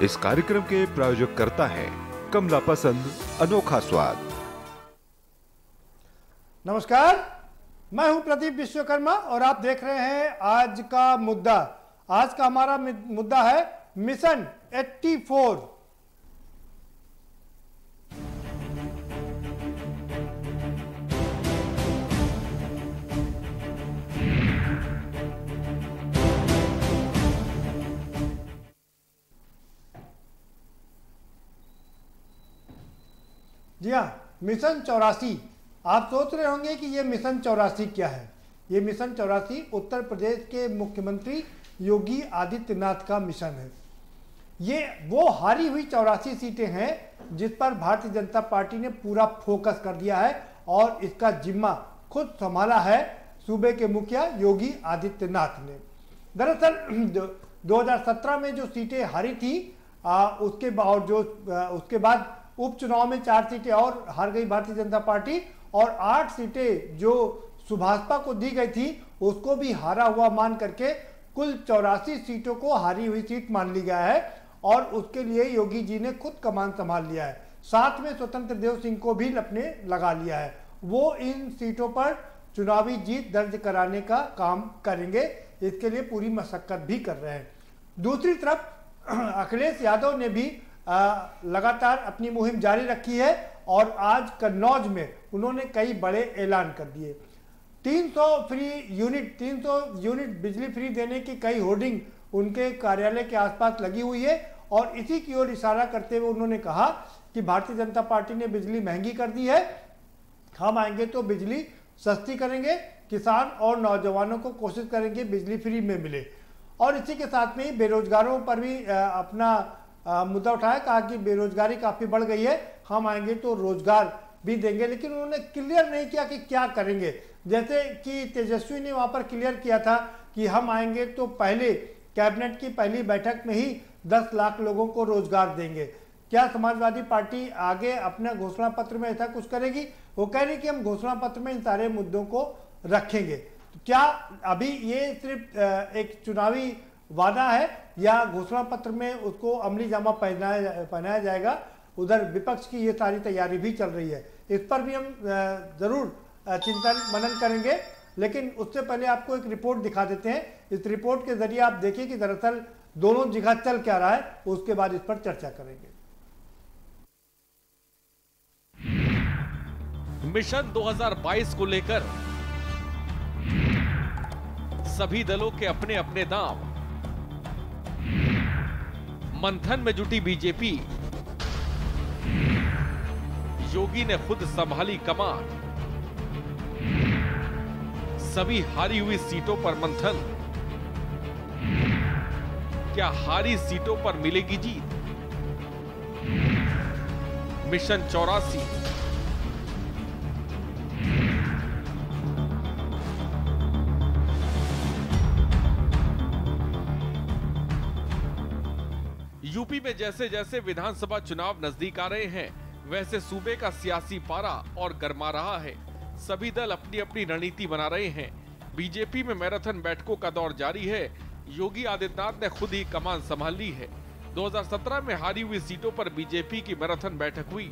इस कार्यक्रम के प्रायोजक करता है कमला पसंद, अनोखा स्वाद। नमस्कार, मैं हूं प्रदीप विश्वकर्मा और आप देख रहे हैं आज का मुद्दा। आज का हमारा मुद्दा है मिशन 84। जी हाँ, मिशन 84। आप सोच रहे होंगे कि ये मिशन 84 क्या है। ये मिशन 84 उत्तर प्रदेश के मुख्यमंत्री योगी आदित्यनाथ का मिशन है। ये वो हारी हुई 84 सीटें हैं जिस पर भारतीय जनता पार्टी ने पूरा फोकस कर दिया है और इसका जिम्मा खुद संभाला है सूबे के मुखिया योगी आदित्यनाथ ने। दरअसल 2017 में जो सीटें हारी थी उसके बाद उपचुनाव में 4 सीटें और हार गई भारतीय जनता पार्टी और 8 सीटें जो सुभाषपा को दी गई थी उसको भी हारा हुआ मान करके कुल 84 सीटों को हारी हुई सीट मान ली गया है और उसके लिए योगी जी ने खुद कमान संभाल लिया है। साथ में स्वतंत्र देव सिंह को भी अपने लगा लिया है। वो इन सीटों पर चुनावी जीत दर्ज कराने का काम करेंगे, इसके लिए पूरी मशक्कत भी कर रहे हैं। दूसरी तरफ अखिलेश यादव ने भी लगातार अपनी मुहिम जारी रखी है और आज कन्नौज में उन्होंने कई बड़े ऐलान कर दिए। 300 यूनिट बिजली फ्री देने की कई होर्डिंग उनके कार्यालय के आसपास लगी हुई है और इसी की ओर इशारा करते हुए उन्होंने कहा कि भारतीय जनता पार्टी ने बिजली महंगी कर दी है, हम आएंगे तो बिजली सस्ती करेंगे, किसान और नौजवानों को कोशिश करेंगे बिजली फ्री में मिले। और इसी के साथ में ही बेरोजगारों पर भी अपना मुद्दा उठाया, कहा कि बेरोजगारी काफी बढ़ गई है, हम आएंगे तो रोजगार भी देंगे। लेकिन उन्होंने क्लियर नहीं किया कि क्या करेंगे। जैसे कि तेजस्वी ने वहां पर क्लियर किया था कि हम आएंगे तो पहले कैबिनेट की पहली बैठक में ही 10 लाख लोगों को रोजगार देंगे। क्या समाजवादी पार्टी आगे अपना घोषणा पत्र में ऐसा कुछ करेगी? वो कह रही कि हम घोषणा पत्र में इन सारे मुद्दों को रखेंगे। तो क्या अभी ये सिर्फ एक चुनावी वादा है या घोषणा पत्र में उसको अमली जामा पहनाया जाएगा? उधर विपक्ष की ये सारी तैयारी भी चल रही है, इस पर भी हम जरूर चिंतन मनन करेंगे। लेकिन उससे पहले आपको एक रिपोर्ट दिखा देते हैं। इस रिपोर्ट के जरिए आप देखिए कि दरअसल दोनों जगह चल क्या रहा है, उसके बाद इस पर चर्चा करेंगे। मिशन 2022 को लेकर सभी दलों के अपने अपने दांव। मंथन में जुटी बीजेपी, योगी ने खुद संभाली कमान। सभी हारी हुई सीटों पर मंथन, क्या हारी सीटों पर मिलेगी जीत? मिशन 84। यूपी में जैसे जैसे विधानसभा चुनाव नजदीक आ रहे हैं, वैसे सूबे का सियासी पारा और गर्मा रहा है। सभी दल अपनी अपनी रणनीति बना रहे हैं। बीजेपी में मैराथन बैठकों का दौर जारी है। योगी आदित्यनाथ ने खुद ही कमान संभाल ली है। 2017 में हारी हुई सीटों पर बीजेपी की मैराथन बैठक हुई।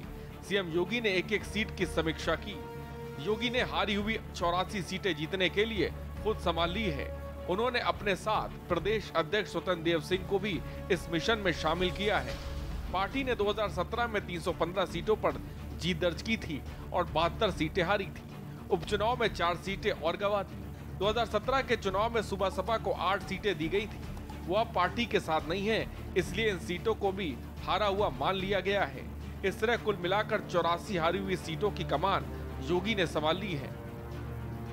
सीएम योगी ने एक एक सीट की समीक्षा की। योगी ने हारी हुई 84 सीटें जीतने के लिए खुद संभाल ली है। उन्होंने अपने साथ प्रदेश अध्यक्ष स्वतंत्र देव सिंह को भी इस मिशन में शामिल किया है। पार्टी ने 2017 में 315 सीटों पर जीत दर्ज की थी और 72 सीटें हारी थी। उपचुनाव में 4 सीटें और गंवा दी। 2017 के चुनाव में सुभाषपा को 8 सीटें दी गई थी। वो अब पार्टी के साथ नहीं है, इसलिए इन सीटों को भी हारा हुआ मान लिया गया है। इस तरह कुल मिलाकर 84 हारी हुई सीटों की कमान योगी ने संभाल ली है।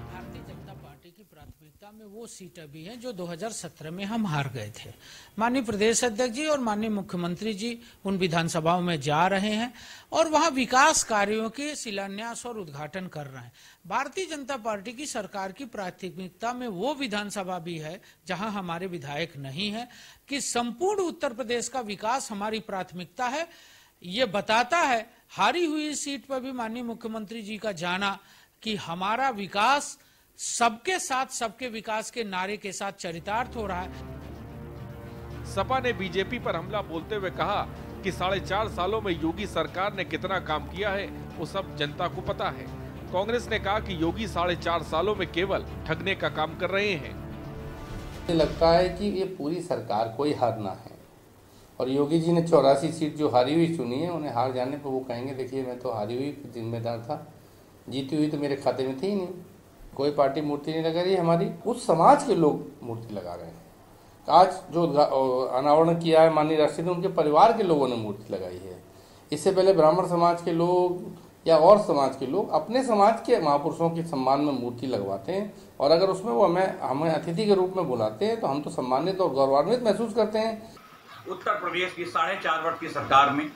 भारतीय जनता पार्टी की प्राथमिकता में वो सीटें भी हैं जो 2017 में हम हार गए थे। माननीय प्रदेश अध्यक्ष जी और माननीय मुख्यमंत्री जी उन विधानसभाओं में जा रहे हैं और वहां विकास कार्यों के शिलान्यास और उद्घाटन कर रहे हैं। भारतीय जनता पार्टी की सरकार की प्राथमिकता में वो विधानसभा भी है जहां हमारे विधायक नहीं है कि संपूर्ण उत्तर प्रदेश का विकास हमारी प्राथमिकता है। ये बताता है हारी हुई सीट पर भी माननीय मुख्यमंत्री जी का जाना कि हमारा विकास सबके साथ सबके विकास के नारे के साथ चरितार्थ हो रहा है। सपा ने बीजेपी पर हमला बोलते हुए कहा कि 4.5 सालों में योगी सरकार ने कितना काम किया है वो सब जनता को पता है। कांग्रेस ने कहा कि योगी 4.5 सालों में केवल ठगने का काम कर रहे हैं। मुझे लगता है कि ये पूरी सरकार को ही हारना है और योगी जी ने 84 सीट जो हारी हुई चुनी है, उन्हें हार जाने पर वो कहेंगे देखिए मैं तो हारी हुई जिम्मेदार था, जीती हुई तो मेरे खाते में थी ही नहीं, कोई पार्टी मूर्ति नहीं लगा रही हमारी। उस समाज के लोग मूर्ति लगा रहे हैं। आज जो अनावरण किया है माननीय राष्ट्रपति ने, उनके परिवार के लोगों ने मूर्ति लगाई है। इससे पहले ब्राह्मण समाज के लोग या और समाज के लोग अपने समाज के महापुरुषों के सम्मान में मूर्ति लगवाते हैं और अगर उसमें वो हमें अतिथि के रूप में बुलाते हैं तो हम तो सम्मानित और गौरवान्वित महसूस करते हैं। उत्तर प्रदेश की 4.5 वर्ष की सरकार में,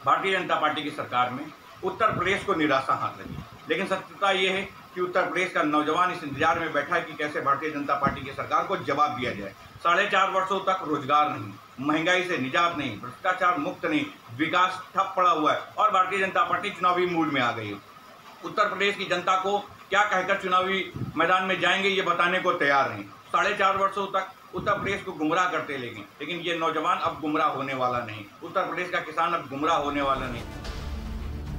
भारतीय जनता पार्टी की सरकार में उत्तर प्रदेश को निराशा हाथ लगी। लेकिन सत्यता ये है कि उत्तर प्रदेश का नौजवान इस इंतजार में बैठा है कि कैसे भारतीय जनता पार्टी की सरकार को जवाब दिया जाए। 4.5 वर्षों तक रोजगार नहीं, महंगाई से निजात नहीं, भ्रष्टाचार मुक्त नहीं, विकास ठप पड़ा हुआ है और भारतीय जनता पार्टी चुनावी मूड में आ गई है। उत्तर प्रदेश की जनता को क्या कहकर चुनावी मैदान में जाएंगे ये बताने को तैयार नहीं। 4.5 वर्षों तक उत्तर प्रदेश को गुमराह करते लेकिन ये नौजवान अब गुमराह होने वाला नहीं, उत्तर प्रदेश का किसान अब गुमराह होने वाला नहीं।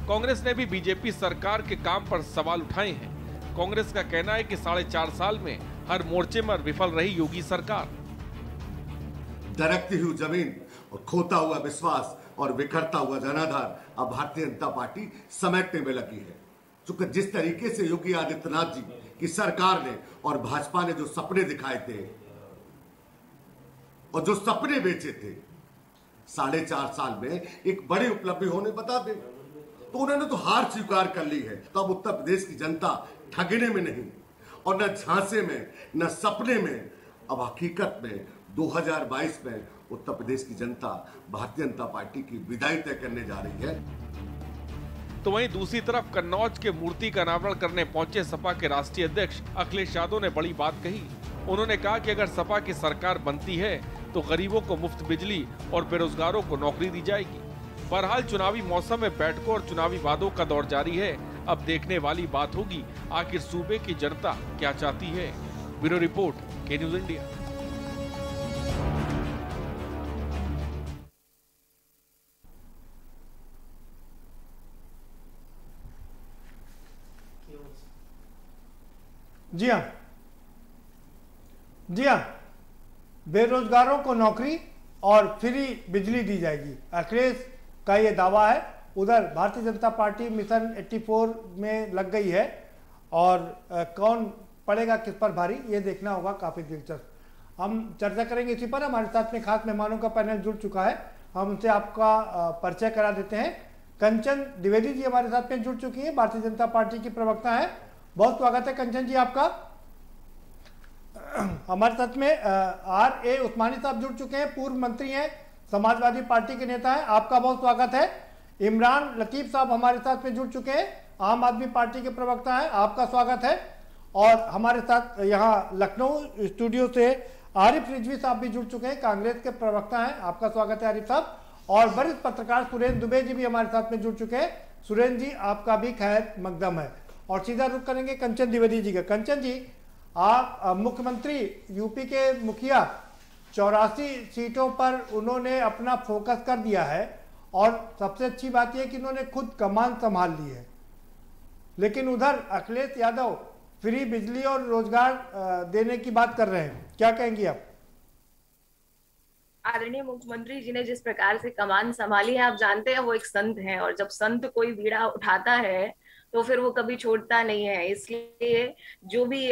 कांग्रेस ने भी बीजेपी सरकार के काम पर सवाल उठाए हैं। कांग्रेस का कहना है कि 4.5 साल में हर मोर्चे पर विफल रही योगी सरकार। दरकती हुई जमीन और खोता हुआ विश्वास और बिखरता हुआ जनाधार अब भारतीय जनता पार्टी समेटने में लगी है। चूंकि जिस तरीके से योगी आदित्यनाथ जी की सरकार ने और भाजपा ने जो सपने दिखाए थे और जो सपने बेचे थे, 4.5 साल में एक बड़ी उपलब्धि होने बता दें तो उन्होंने तो हार स्वीकार कर ली है। तो अब उत्तर प्रदेश की जनता ठगने में नहीं और न झांसे में न सपने में, अब हकीकत में 2022 में उत्तर प्रदेश की जनता भारतीय जनता पार्टी की विदाई तय करने जा रही है। तो वहीं दूसरी तरफ कन्नौज के मूर्ति का अनावरण करने पहुंचे सपा के राष्ट्रीय अध्यक्ष अखिलेश यादव ने बड़ी बात कही। उन्होंने कहा कि अगर सपा की सरकार बनती है तो गरीबों को मुफ्त बिजली और बेरोजगारों को नौकरी दी जाएगी। बहरहाल चुनावी मौसम में बैठकों और चुनावी वादों का दौर जारी है। अब देखने वाली बात होगी आखिर सूबे की जनता क्या चाहती है। ब्यूरो रिपोर्ट, के न्यूज इंडिया। जी हाँ, बेरोजगारों को नौकरी और फ्री बिजली दी जाएगी, अखिलेश का ये दावा है। उधर भारतीय जनता पार्टी मिशन 84 में लग गई है और कौन पड़ेगा किस पर भारी, ये देखना होगा। काफी दिलचस्प हम चर्चा करेंगे इसी पर। हमारे साथ में खास मेहमानों का पैनल जुड़ चुका है, हम उनसे आपका परिचय करा देते हैं। कंचन द्विवेदी जी हमारे साथ में जुड़ चुकी है, भारतीय जनता पार्टी की प्रवक्ता है। बहुत स्वागत है कंचन जी आपका। हमारे साथ में R.A. उस्मानी साहब जुड़ चुके हैं, पूर्व मंत्री हैं, समाजवादी पार्टी के नेता हैं, आपका बहुत स्वागत है। इमरान लतीफ साहब हमारे साथ में जुड़ चुके हैं, आम आदमी पार्टी के प्रवक्ता हैं, आपका स्वागत है। और हमारे साथ यहाँ लखनऊ स्टूडियो से आरिफ रिजवी साहब भी जुड़ चुके हैं, कांग्रेस के प्रवक्ता हैं, आपका स्वागत है आरिफ साहब। और वरिष्ठ पत्रकार सुरेंद्र दुबे जी भी हमारे साथ में जुड़ चुके हैं। सुरेंद्र जी आपका भी खैर मकदम है। और सीधा रुख करेंगे कंचन द्विवेदी जी का। कंचन जी, आप मुख्यमंत्री, यूपी के मुखिया, 84 सीटों पर उन्होंने अपना फोकस कर दिया है और सबसे अच्छी बात यह कि उन्होंने खुद कमान संभाल ली है। लेकिन उधर अखिलेश यादव फ्री बिजली और रोजगार देने की बात कर रहे हैं, क्या कहेंगी आप? आदरणीय मुख्यमंत्री जी ने जिस प्रकार से कमान संभाली है, आप जानते हैं वो एक संत हैं और जब संत कोई बीड़ा उठाता है तो फिर वो कभी छोड़ता नहीं है। इसलिए जो भी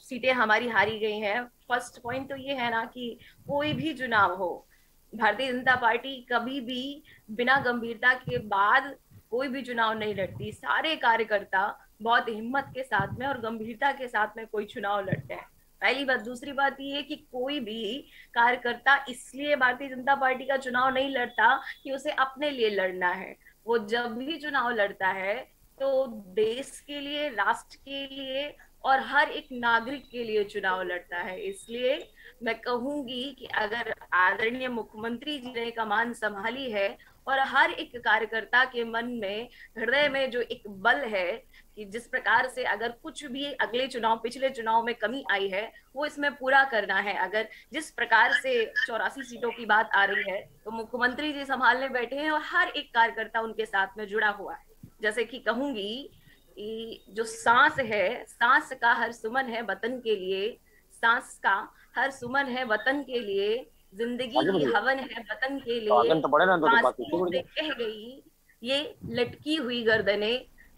सीटें हमारी हारी गई हैं, फर्स्ट पॉइंट तो ये है ना कि कोई भी चुनाव हो, भारतीय जनता पार्टी कभी भी बिना गंभीरता के बाद कोई भी चुनाव नहीं लड़ती। सारे कार्यकर्ता बहुत हिम्मत के साथ में और गंभीरता के साथ में कोई चुनाव लड़ते हैं, पहली बात। दूसरी बात ये है कि कोई भी कार्यकर्ता इसलिए भारतीय जनता पार्टी का चुनाव नहीं लड़ता कि उसे अपने लिए लड़ना है। वो जब भी चुनाव लड़ता है तो देश के लिए, राष्ट्र के लिए और हर एक नागरिक के लिए चुनाव लड़ता है। इसलिए मैं कहूंगी कि अगर आदरणीय मुख्यमंत्री जी ने कमान संभाली है और हर एक कार्यकर्ता के मन में, हृदय में जो एक बल है कि जिस प्रकार से अगर कुछ भी अगले चुनाव, पिछले चुनाव में कमी आई है वो इसमें पूरा करना है। अगर जिस प्रकार से 84 सीटों की बात आ रही है तो मुख्यमंत्री जी संभालने बैठे हैं और हर एक कार्यकर्ता उनके साथ में जुड़ा हुआ है। जैसे कि कहूंगी जो सांस है, सांस का हर सुमन है वतन के लिए, सांस का हर सुमन है वतन के लिए, जिंदगी की हवन है वतन के लिए, बांसुरों से कह गई ये लटकी हुई गर्दने,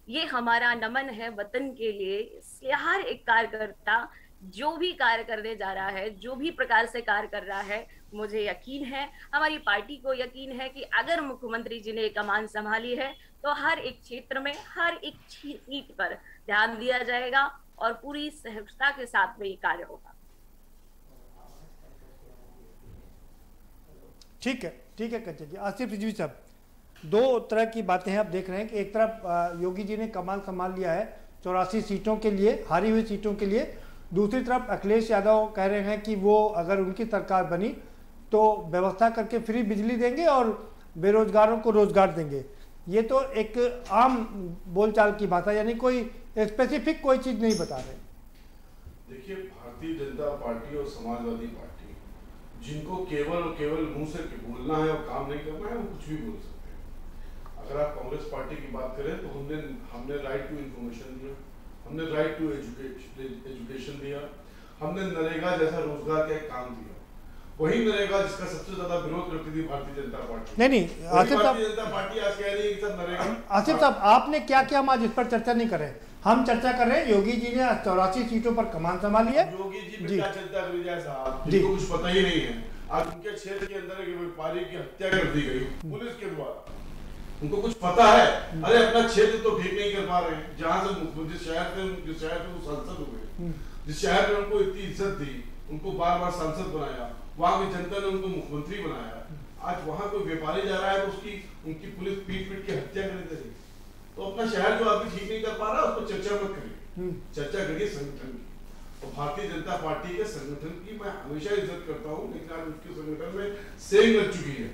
ये हमारा नमन है वतन के लिए। इसलिए हर एक कार्यकर्ता जो भी कार्य करने जा रहा है, जो भी प्रकार से कार्य कर रहा है, मुझे यकीन है, हमारी पार्टी को यकीन है कि अगर मुख्यमंत्री जी ने कमान संभाली है तो हर एक क्षेत्र में, हर एक सीट पर ध्यान दिया जाएगा और पूरी सहजता के साथ में ये कार्य होगा। ठीक है कच्चे जी। आसिफ रिजवी साहब, दो तरह की बातें हैं। आप देख रहे हैं कि एक तरफ योगी जी ने कमान संभाल लिया है 84 सीटों के लिए, हारी हुई सीटों के लिए, दूसरी तरफ अखिलेश यादव कह रहे हैं कि वो अगर उनकी सरकार बनी तो व्यवस्था करके फ्री बिजली देंगे और बेरोजगारों को रोजगार देंगे। ये तो एक आम बोलचाल की बात है, यानी कोई स्पेसिफिक कोई चीज नहीं बता रहे। देखिए, भारतीय जनता पार्टी और समाजवादी पार्टी जिनको केवल और केवल मुंह से बोलना है और काम नहीं करना है, वो कुछ भी बोल सकते हैं। अगर आप कांग्रेस पार्टी की बात करें तो हमने राइट टू इंफॉर्मेशन दिया, हमने राइट टू एजुकेशन दिया, हमने नरेगा जैसा रोजगार का एक काम दिया। वही नरेगा जिसका सबसे ज्यादा विरोध करती थी भारतीय जनता पार्टी। नहीं आसिफ साहब, भारतीय जनता पार्टी आज कह रही है कि सब नरेगा। आसिफ साहब, आपने क्या किया, हम आज इस पर चर्चा नहीं कर रहे, हम चर्चा कर रहे हैं योगी जी ने 84 सीटों पर कमान संभाली है। योगी जी पे क्या चिंता करी जाए साहब, जिनको कुछ पता ही नहीं है। आज उनके क्षेत्र के अंदर एक व्यापारी की हत्या कर दी गई पुलिस के द्वारा, उनको कुछ पता है? अरे अपना क्षेत्र तो ठीक नहीं कर पा रहे हैं। जहाँ से जिस शहर से वो सांसद हुए, जिस शहर में उनको इतनी इज्जत दी, उनको बार बार सांसद बनाया, वहाँ की जनता ने उनको मुख्यमंत्री बनाया, आज वहाँ कोई व्यापारी जा रहा है तो उनकी पुलिस पीट के हत्या कर दे रही। तो अपना शहर जो आदमी ठीक नहीं कर पा रहा है उसको चर्चा मत करिए, चर्चा करिए संगठन की। और भारतीय जनता पार्टी के संगठन की मैं हमेशा इज्जत करता हूँ, लेकिन आज उसके संगठन में सेंग लग चुकी है।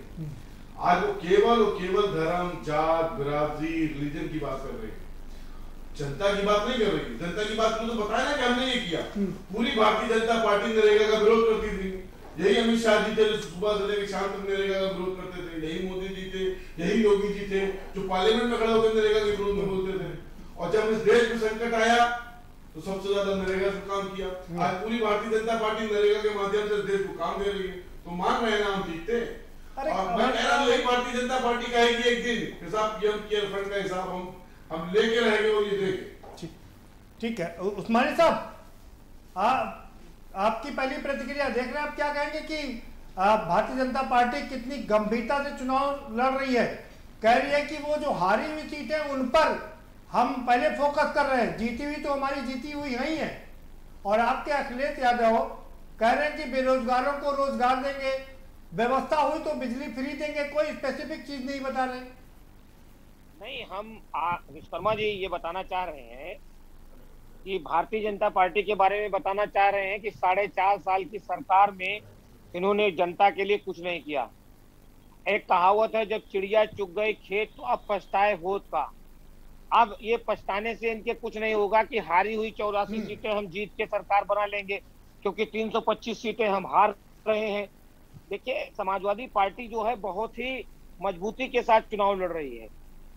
आज वो केवल और केवल धर्म, जात, बिरादरी, रिलीजन की बात कर रही है, जनता की बात नहीं कर रही। जनता की बात तो बताया ना कि हमने ये किया। पूरी भारतीय जनता पार्टी नरेगा का विरोध करती थी। यही अमित शाह जी थे जो सुबह से लेकर शाम तक नरेगा का विरोध करते थे, यही मोदी जी थे, यही योगी जी थे जो पार्लियामेंट में खड़े होकर नरेगा के विरोध में बोलते थे। और जब इस देश में संकट आया तो सबसे ज्यादा नरेगा से काम किया। आज पूरी भारतीय जनता पार्टी नरेगा के माध्यम से देश को काम दे रही है, तो मान रहे हैं ना हम ठीक थे। और मैं कह रहा हूँ यही भारतीय जनता पार्टी कहेगी एक दिन हिसाब केयर फंड का हिसाब हम लेके रहेंगे और ये देंगे। ठीक है उस्मानी साहब, आपकी पहली प्रतिक्रिया देख रहे हैं, आप क्या कहेंगे कि भारतीय जनता पार्टी कितनी गंभीरता से चुनाव लड़ रही है? कह रही है कि वो जो हारी हुई सीट है उन पर हम पहले फोकस कर रहे हैं, जीती हुई तो हमारी जीती हुई नहीं है। और आपके अखिलेश यादव कह रहे हैं कि बेरोजगारों को रोजगार देंगे, व्यवस्था हुई तो बिजली फ्री देंगे, कोई स्पेसिफिक चीज नहीं बता रहे। नहीं, हम विश्वकर्मा जी ये बताना चाह रहे हैं कि भारतीय जनता पार्टी के बारे में बताना चाह रहे हैं कि 4.5 साल की सरकार में इन्होंने जनता के लिए कुछ नहीं किया। एक कहावत है, जब चिड़िया चुग गई खेत तो अब पछताए होत का। अब ये पछताने से इनके कुछ नहीं होगा कि हारी हुई 84 सीटें हम जीत के सरकार बना लेंगे, क्योंकि 325 सीटें हम हार रहे हैं। देखिए, समाजवादी पार्टी जो है बहुत ही मजबूती के साथ चुनाव लड़ रही है।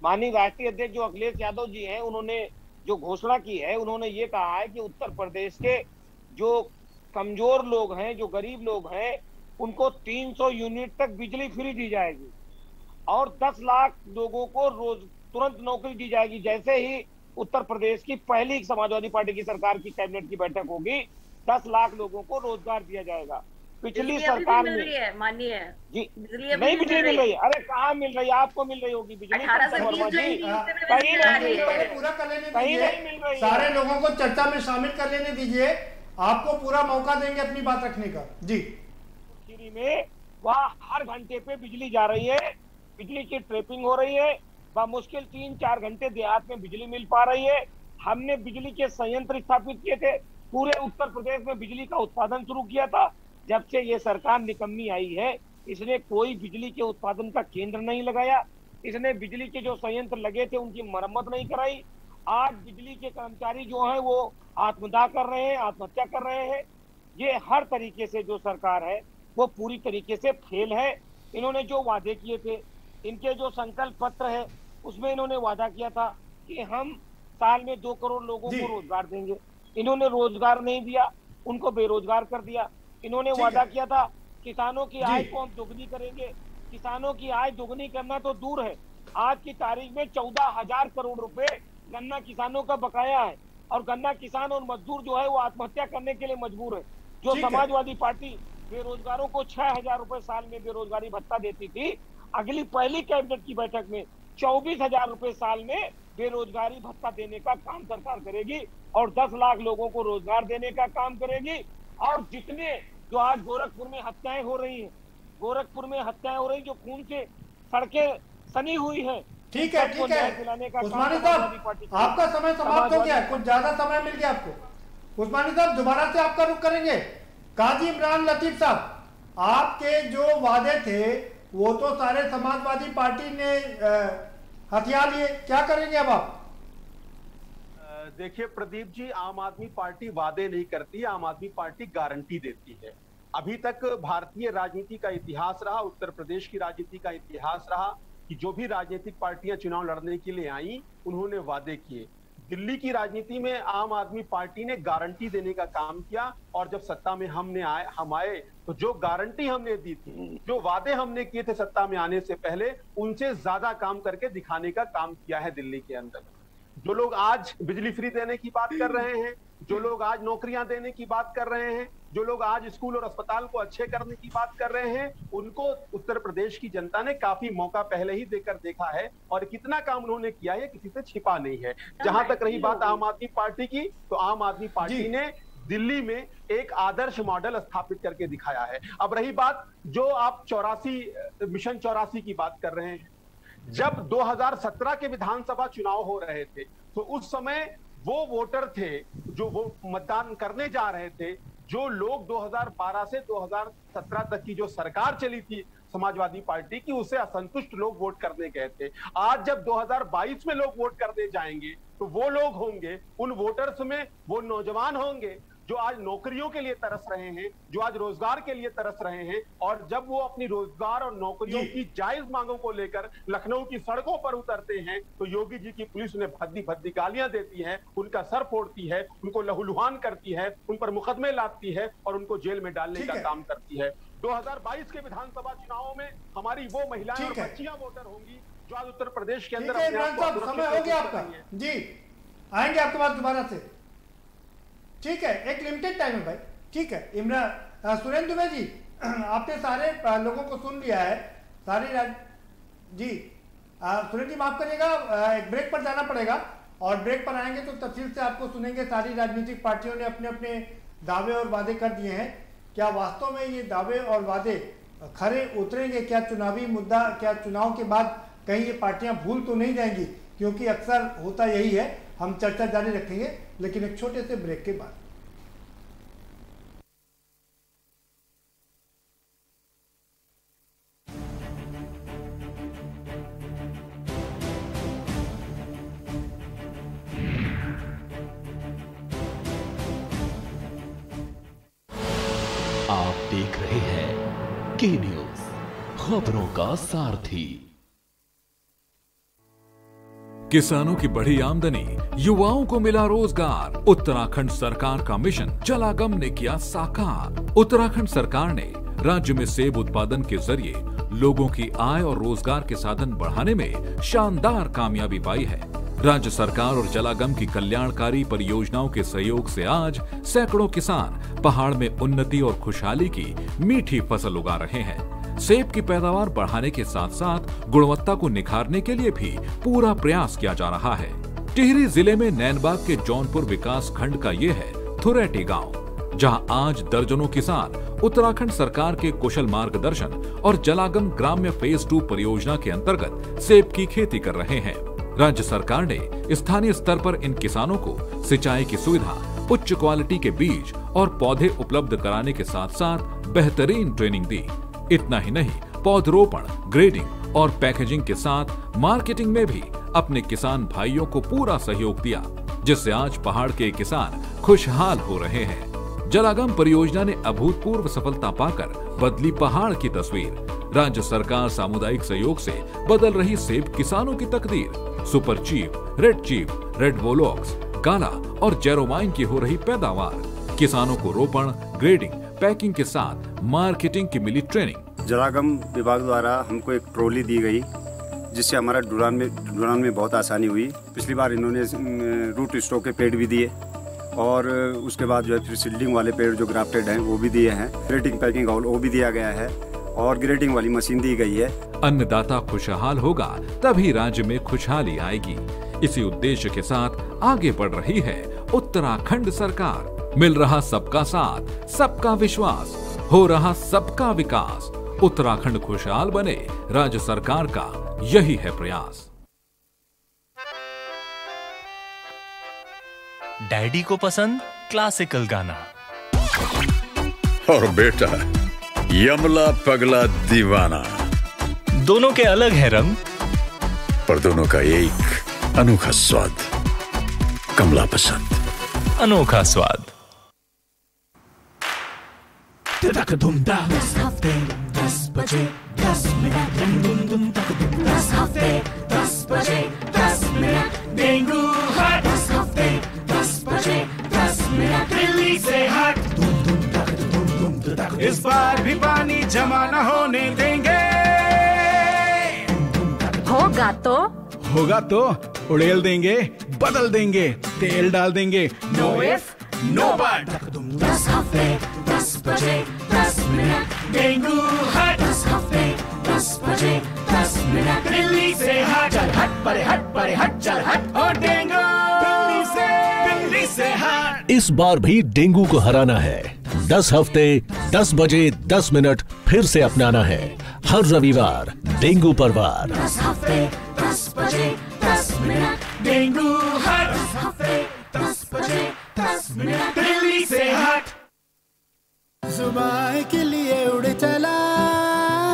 माननीय राष्ट्रीय अध्यक्ष जो अखिलेश यादव जी हैं, उन्होंने जो घोषणा की है, उन्होंने ये कहा है कि उत्तर प्रदेश के जो कमजोर लोग हैं, जो गरीब लोग हैं, उनको 300 यूनिट तक बिजली फ्री दी जाएगी और 10 लाख लोगों को रोज तुरंत नौकरी दी जाएगी। जैसे ही उत्तर प्रदेश की पहली समाजवादी पार्टी की सरकार की कैबिनेट की बैठक होगी, 10 लाख लोगों को रोजगार दिया जाएगा। पिछली सरकार में माननीय जी नहीं बिजली मिल रही है। अरे कहाँ मिल रही है? आपको मिल रही होगी बिजली, कहीं नहीं मिल रही। सारे लोगों को चर्चा में शामिल कर लेने दीजिए, आपको पूरा मौका देंगे अपनी बात रखने का। जी, में वहाँ हर घंटे पे बिजली जा रही है, बिजली की ट्रैपिंग हो रही है, मुश्किल 3-4 घंटे देहात में बिजली मिल पा रही है। हमने बिजली के संयंत्र स्थापित किए थे, पूरे उत्तर प्रदेश में बिजली का उत्पादन शुरू किया था। जब से ये सरकार निकम्मी आई है, इसने कोई बिजली के उत्पादन का केंद्र नहीं लगाया, इसने बिजली के जो संयंत्र लगे थे उनकी मरम्मत नहीं कराई। आज बिजली के कर्मचारी जो हैं वो आत्मदाह कर रहे हैं, आत्महत्या कर रहे हैं। ये हर तरीके से जो सरकार है वो पूरी तरीके से फेल है। इन्होंने जो वादे किए थे, इनके जो संकल्प पत्र है उसमें इन्होंने वादा किया था कि हम साल में 2 करोड़ लोगों को रोजगार देंगे। इन्होंने रोजगार नहीं दिया, उनको बेरोजगार कर दिया। इन्होंने वादा किया था किसानों की आय को हम दोगुनी करेंगे। किसानों की आय दोगुनी करना तो दूर है, आज की तारीख में 14,000 करोड़ रुपए गन्ना किसानों का बकाया है और गन्ना किसान और मजदूर जो है वो आत्महत्या करने के लिए मजबूर है। जो समाजवादी पार्टी बेरोजगारों को 6,000 रुपए साल में बेरोजगारी भत्ता देती थी, अगली पहली कैबिनेट की बैठक में 24,000 रुपए साल में बेरोजगारी भत्ता देने का काम सरकार करेगी और 10 लाख लोगों को रोजगार देने का काम करेगी। और जितने जो आज गोरखपुर में हत्याएं हो रही हैं, गोरखपुर में हत्याएं हो रही जो खून से सड़कें सनी हुई है। ठीक है, ठीक है उस्मानी साहब, आपका समय समाप्त हो गया, कुछ ज्यादा समय मिल गया आपको। उस्मानी साहब दोबारा से आपका रुख करेंगे। काजी इमरान लतीफ साहब, आपके जो वादे थे वो तो सारे समाजवादी पार्टी ने हथिया लिए, क्या करेंगे अब आप? देखिए प्रदीप जी, आम आदमी पार्टी वादे नहीं करती, आम आदमी पार्टी गारंटी देती है। अभी तक भारतीय राजनीति का इतिहास रहा, उत्तर प्रदेश की राजनीति का इतिहास रहा कि जो भी राजनीतिक पार्टियां चुनाव लड़ने के लिए आई उन्होंने वादे किए। दिल्ली की राजनीति में आम आदमी पार्टी ने गारंटी देने का काम किया और जब सत्ता में हम आए तो जो गारंटी हमने दी थी, जो वादे हमने किए थे सत्ता में आने से पहले, उनसे ज्यादा काम करके दिखाने का काम किया है दिल्ली के अंदर। जो लोग आज बिजली फ्री देने की बात कर रहे हैं, जो लोग आज नौकरियां देने की बात कर रहे हैं, जो लोग आज स्कूल और अस्पताल को अच्छे करने की बात कर रहे हैं, उनको उत्तर प्रदेश की जनता ने काफी मौका पहले ही देकर देखा है और कितना काम उन्होंने किया है किसी से छिपा नहीं है। जहां तक रही बात आम आदमी पार्टी की, तो आम आदमी पार्टी ने दिल्ली में एक आदर्श मॉडल स्थापित करके दिखाया है। अब रही बात जो आप मिशन 84 की बात कर रहे हैं, जब 2017 के विधानसभा चुनाव हो रहे थे तो उस समय वो वोटर थे जो वो मतदान करने जा रहे थे, जो लोग 2012 से 2017 तक की जो सरकार चली थी समाजवादी पार्टी की, उससे असंतुष्ट लोग वोट करने गए थे। आज जब 2022 में लोग वोट करने जाएंगे तो वो लोग होंगे, उन वोटर्स में वो नौजवान होंगे जो आज नौकरियों के लिए तरस रहे हैं, जो आज रोजगार के लिए तरस रहे हैं। और जब वो अपनी रोजगार और नौकरियों की जायज मांगों को लेकर लखनऊ की सड़कों पर उतरते हैं तो योगी जी की पुलिस उन्हें भद्दी भद्दी गालियां देती है, उनका सर फोड़ती है, उनको लहूलुहान करती है, उन पर मुकदमे लाती है और उनको जेल में डालने का काम करती है। 2022 के विधानसभा चुनावों में हमारी वो महिलाएं और बच्चियां वोटर होंगी जो आज उत्तर प्रदेश के अंदर समय हो गया आपका जी, आएंगे आपके पास दोबारा से। ठीक है, एक लिमिटेड टाइम है भाई। ठीक है इमरान, सुरेंद्र दुबे जी, आपने सारे लोगों को सुन लिया है, सारी जी सुरेंद्र जी माफ करिएगा, एक ब्रेक पर जाना पड़ेगा और ब्रेक पर आएंगे तो तफसील से आपको सुनेंगे। सारी राजनीतिक पार्टियों ने अपने अपने दावे और वादे कर दिए हैं, क्या वास्तव में ये दावे और वादे खरे उतरेंगे? क्या चुनावी मुद्दा, क्या चुनाव के बाद कहीं ये पार्टियां भूल तो नहीं जाएंगी? क्योंकि अक्सर होता यही है। हम चर्चा जारी रखेंगे लेकिन एक छोटे से ब्रेक के बाद। आप देख रहे हैं के न्यूज, खबरों का सारथी। किसानों की बढ़ी आमदनी, युवाओं को मिला रोजगार, उत्तराखंड सरकार का मिशन जलागम ने किया साकार। उत्तराखंड सरकार ने राज्य में सेब उत्पादन के जरिए लोगों की आय और रोजगार के साधन बढ़ाने में शानदार कामयाबी पाई है। राज्य सरकार और जलागम की कल्याणकारी परियोजनाओं के सहयोग से आज सैकड़ों किसान पहाड़ में उन्नति और खुशहाली की मीठी फसल उगा रहे हैं। सेब की पैदावार बढ़ाने के साथ साथ गुणवत्ता को निखारने के लिए भी पूरा प्रयास किया जा रहा है। टिहरी जिले में नैनबाग के जौनपुर विकास खंड का ये है थुरैटी गांव, जहां आज दर्जनों किसान उत्तराखंड सरकार के कुशल मार्गदर्शन और जलागम ग्राम्य फेज 2 परियोजना के अंतर्गत सेब की खेती कर रहे हैं। राज्य सरकार ने स्थानीय स्तर पर इन किसानों को सिंचाई की सुविधा, उच्च क्वालिटी के बीज और पौधे उपलब्ध कराने के साथ साथ बेहतरीन ट्रेनिंग दी। इतना ही नहीं, पौधरोपण, ग्रेडिंग और पैकेजिंग के साथ मार्केटिंग में भी अपने किसान भाइयों को पूरा सहयोग दिया, जिससे आज पहाड़ के किसान खुशहाल हो रहे हैं। जलागम परियोजना ने अभूतपूर्व सफलता पाकर बदली पहाड़ की तस्वीर। राज्य सरकार सामुदायिक सहयोग से बदल रही सेब किसानों की तकदीर। सुपर चीफ, रेड वोलॉक्स, काला और जेरोमाइन की हो रही पैदावार। किसानों को रोपण, ग्रेडिंग, पैकिंग के साथ मार्केटिंग की मिली ट्रेनिंग। जलागम विभाग द्वारा हमको एक ट्रॉली दी गई, जिससे हमारा ढुलान में बहुत आसानी हुई। पिछली बार इन्होंने रूट स्टॉक के पेड़ भी दिए और उसके बाद जो है फिर सीडलिंग वाले पेड़ जो ग्राफ्टेड हैं वो भी दिए हैं। ग्रेडिंग पैकिंग हॉल वो भी दिया गया है और ग्रेडिंग वाली मशीन दी गई है। अन्नदाता खुशहाल होगा तभी राज्य में खुशहाली आएगी। इसी उद्देश्य के साथ आगे बढ़ रही है उत्तराखंड सरकार। मिल रहा सबका साथ, सबका विश्वास, हो रहा सबका विकास। उत्तराखंड खुशहाल बने, राज्य सरकार का यही है प्रयास। डैडी को पसंद क्लासिकल गाना और बेटा यमला पगला दीवाना। दोनों के अलग है रंग, पर दोनों का एक अनोखा स्वाद। कमला पसंद, अनोखा स्वाद। 10 हफ्ते 10 बजे 10 मिनट, 10 हफ्ते 10 बजे 10 मिनट, डेंगू हट। 10 हफ्ते 10 बजे 10 मिनट, दिल्ली से हट। इस बार भी पानी जमा न होने देंगे। होगा तो उड़ेल देंगे, बदल देंगे, तेल डाल देंगे। Know if no but. 10 हफ्ते 10 बजे 10 मिनट, डेंगू हट। 10 हफ्ते 10 बजे 10 मिनट, दिल्ली से हट। चल हट परे हट चल हट। और डेंगू दिल्ली से हट। इस बार भी डेंगू को हराना है। 10 हफ्ते 10 बजे 10 मिनट फिर से अपनाना है। हर रविवार डेंगू पर वार। 10 हफ्ते 10 बजे 10 मिनट, डेंगू हट। 10 हफ्ते 10 बजे 10 मिनट, दिल्ली से हट। जुबान के लिए उड़ चला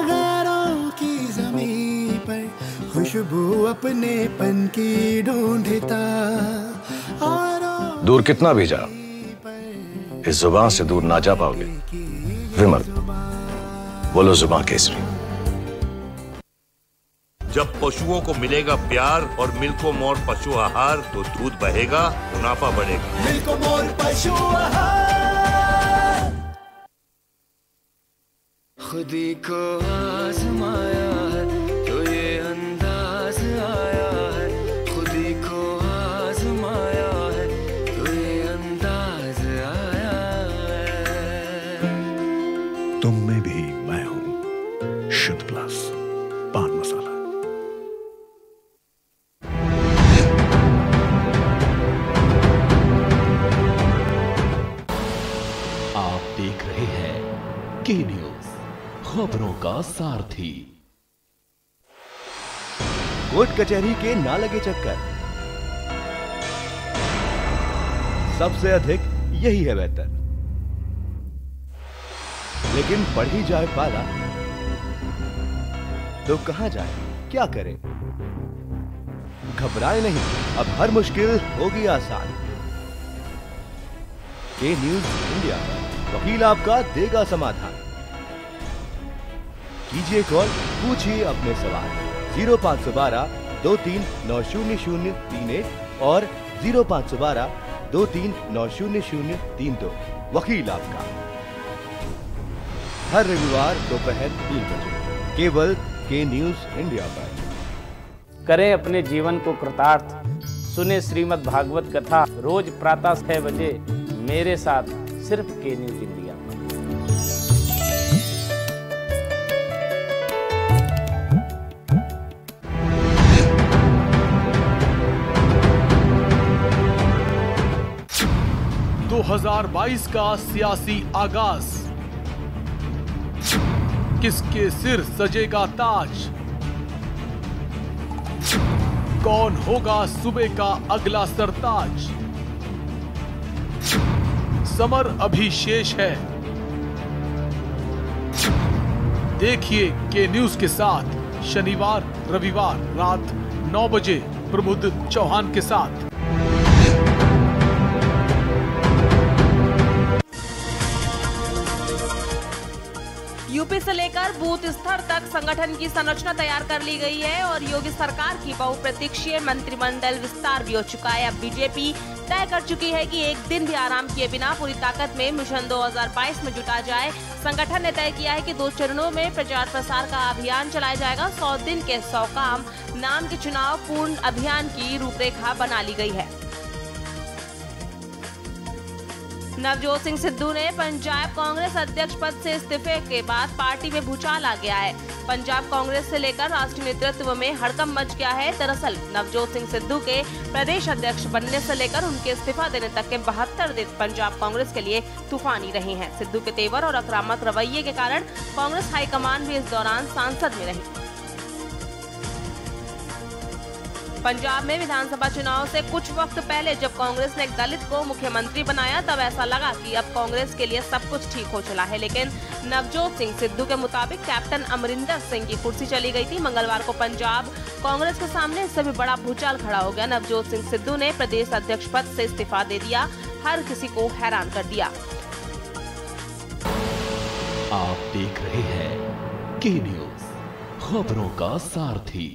गैरों की ज़मीं पर, खुशबू अपने पन की ढूंढता। दूर कितना भी जा, इस जुबान से दूर ना जा पाओगे। विमल, बोलो जुबान केसरी। जब पशुओं को मिलेगा प्यार और मिल्को मोर पशु आहार, तो दूध बहेगा, मुनाफा बढ़ेगा। मिल्को मोर पशु आहार। खुदी को आजमाया है तो ये अंदाज आया है। खुदी को आजमाया है तो ये अंदाज आया है। तुम में भी मैं हूं, शुद्ध प्लस पान मसाला। आप देख रहे हैं के न्यूज, खबरों का सारथी। कोर्ट कचहरी के ना लगे चक्कर, सबसे अधिक यही है बेहतर। लेकिन बढ़ ही जाए पाला तो कहां जाए, क्या करें? घबराए नहीं, अब हर मुश्किल होगी आसान। के न्यूज इंडिया, वकील आपका देगा समाधान। कीजिए कॉल, पूछिए अपने सवाल। 0512 23900031 और 0512 23900032। वकील आपका, हर रविवार दोपहर 3 बजे, केवल के न्यूज इंडिया पर। करें अपने जीवन को कृतार्थ, सुने श्रीमद् भागवत कथा रोज प्रातः 6 बजे मेरे साथ, सिर्फ के न्यूज इंडिया पर। दो 2022 का सियासी आगाज, किसके सिर सजेगा ताज? कौन होगा सूबे का अगला सरताज? समर अभी शेष है, देखिए के न्यूज के साथ शनिवार रविवार रात 9 बजे प्रमोद चौहान के साथ। यूपी से लेकर बूथ स्तर तक संगठन की संरचना तैयार कर ली गई है और योगी सरकार की बहुप्रतीक्षित मंत्रिमंडल विस्तार भी हो चुका है। अब बीजेपी तय कर चुकी है कि एक दिन भी आराम किए बिना पूरी ताकत में मिशन 2022 में जुटा जाए। संगठन ने तय किया है कि 2 चरणों में प्रचार प्रसार का अभियान चलाया जाएगा। 100 दिन के 100 काम नाम के चुनाव पूर्ण अभियान की रूपरेखा बना ली गई है। नवजोत सिंह सिद्धू ने पंजाब कांग्रेस अध्यक्ष पद से इस्तीफे के बाद पार्टी में भूचाल आ गया है। पंजाब कांग्रेस से लेकर राष्ट्रीय नेतृत्व में हड़कंप मच गया है। दरअसल नवजोत सिंह सिद्धू के प्रदेश अध्यक्ष बनने से लेकर उनके इस्तीफा देने तक के 72 दिन पंजाब कांग्रेस के लिए तूफानी रहे हैं। सिद्धू के तेवर और आक्रामक रवैये के कारण कांग्रेस हाईकमान भी इस दौरान सांसद में रही। पंजाब में विधानसभा चुनाव से कुछ वक्त पहले जब कांग्रेस ने एक दलित को मुख्यमंत्री बनाया तब ऐसा लगा कि अब कांग्रेस के लिए सब कुछ ठीक हो चला है, लेकिन नवजोत सिंह सिद्धू के मुताबिक कैप्टन अमरिंदर सिंह की कुर्सी चली गई थी। मंगलवार को पंजाब कांग्रेस के सामने इससे भी बड़ा भूचाल खड़ा हो गया। नवजोत सिंह सिद्धू ने प्रदेश अध्यक्ष पद से इस्तीफा दे दिया, हर किसी को हैरान कर दिया। आप देख रहे हैं के न्यूज, खबरों का सारथी।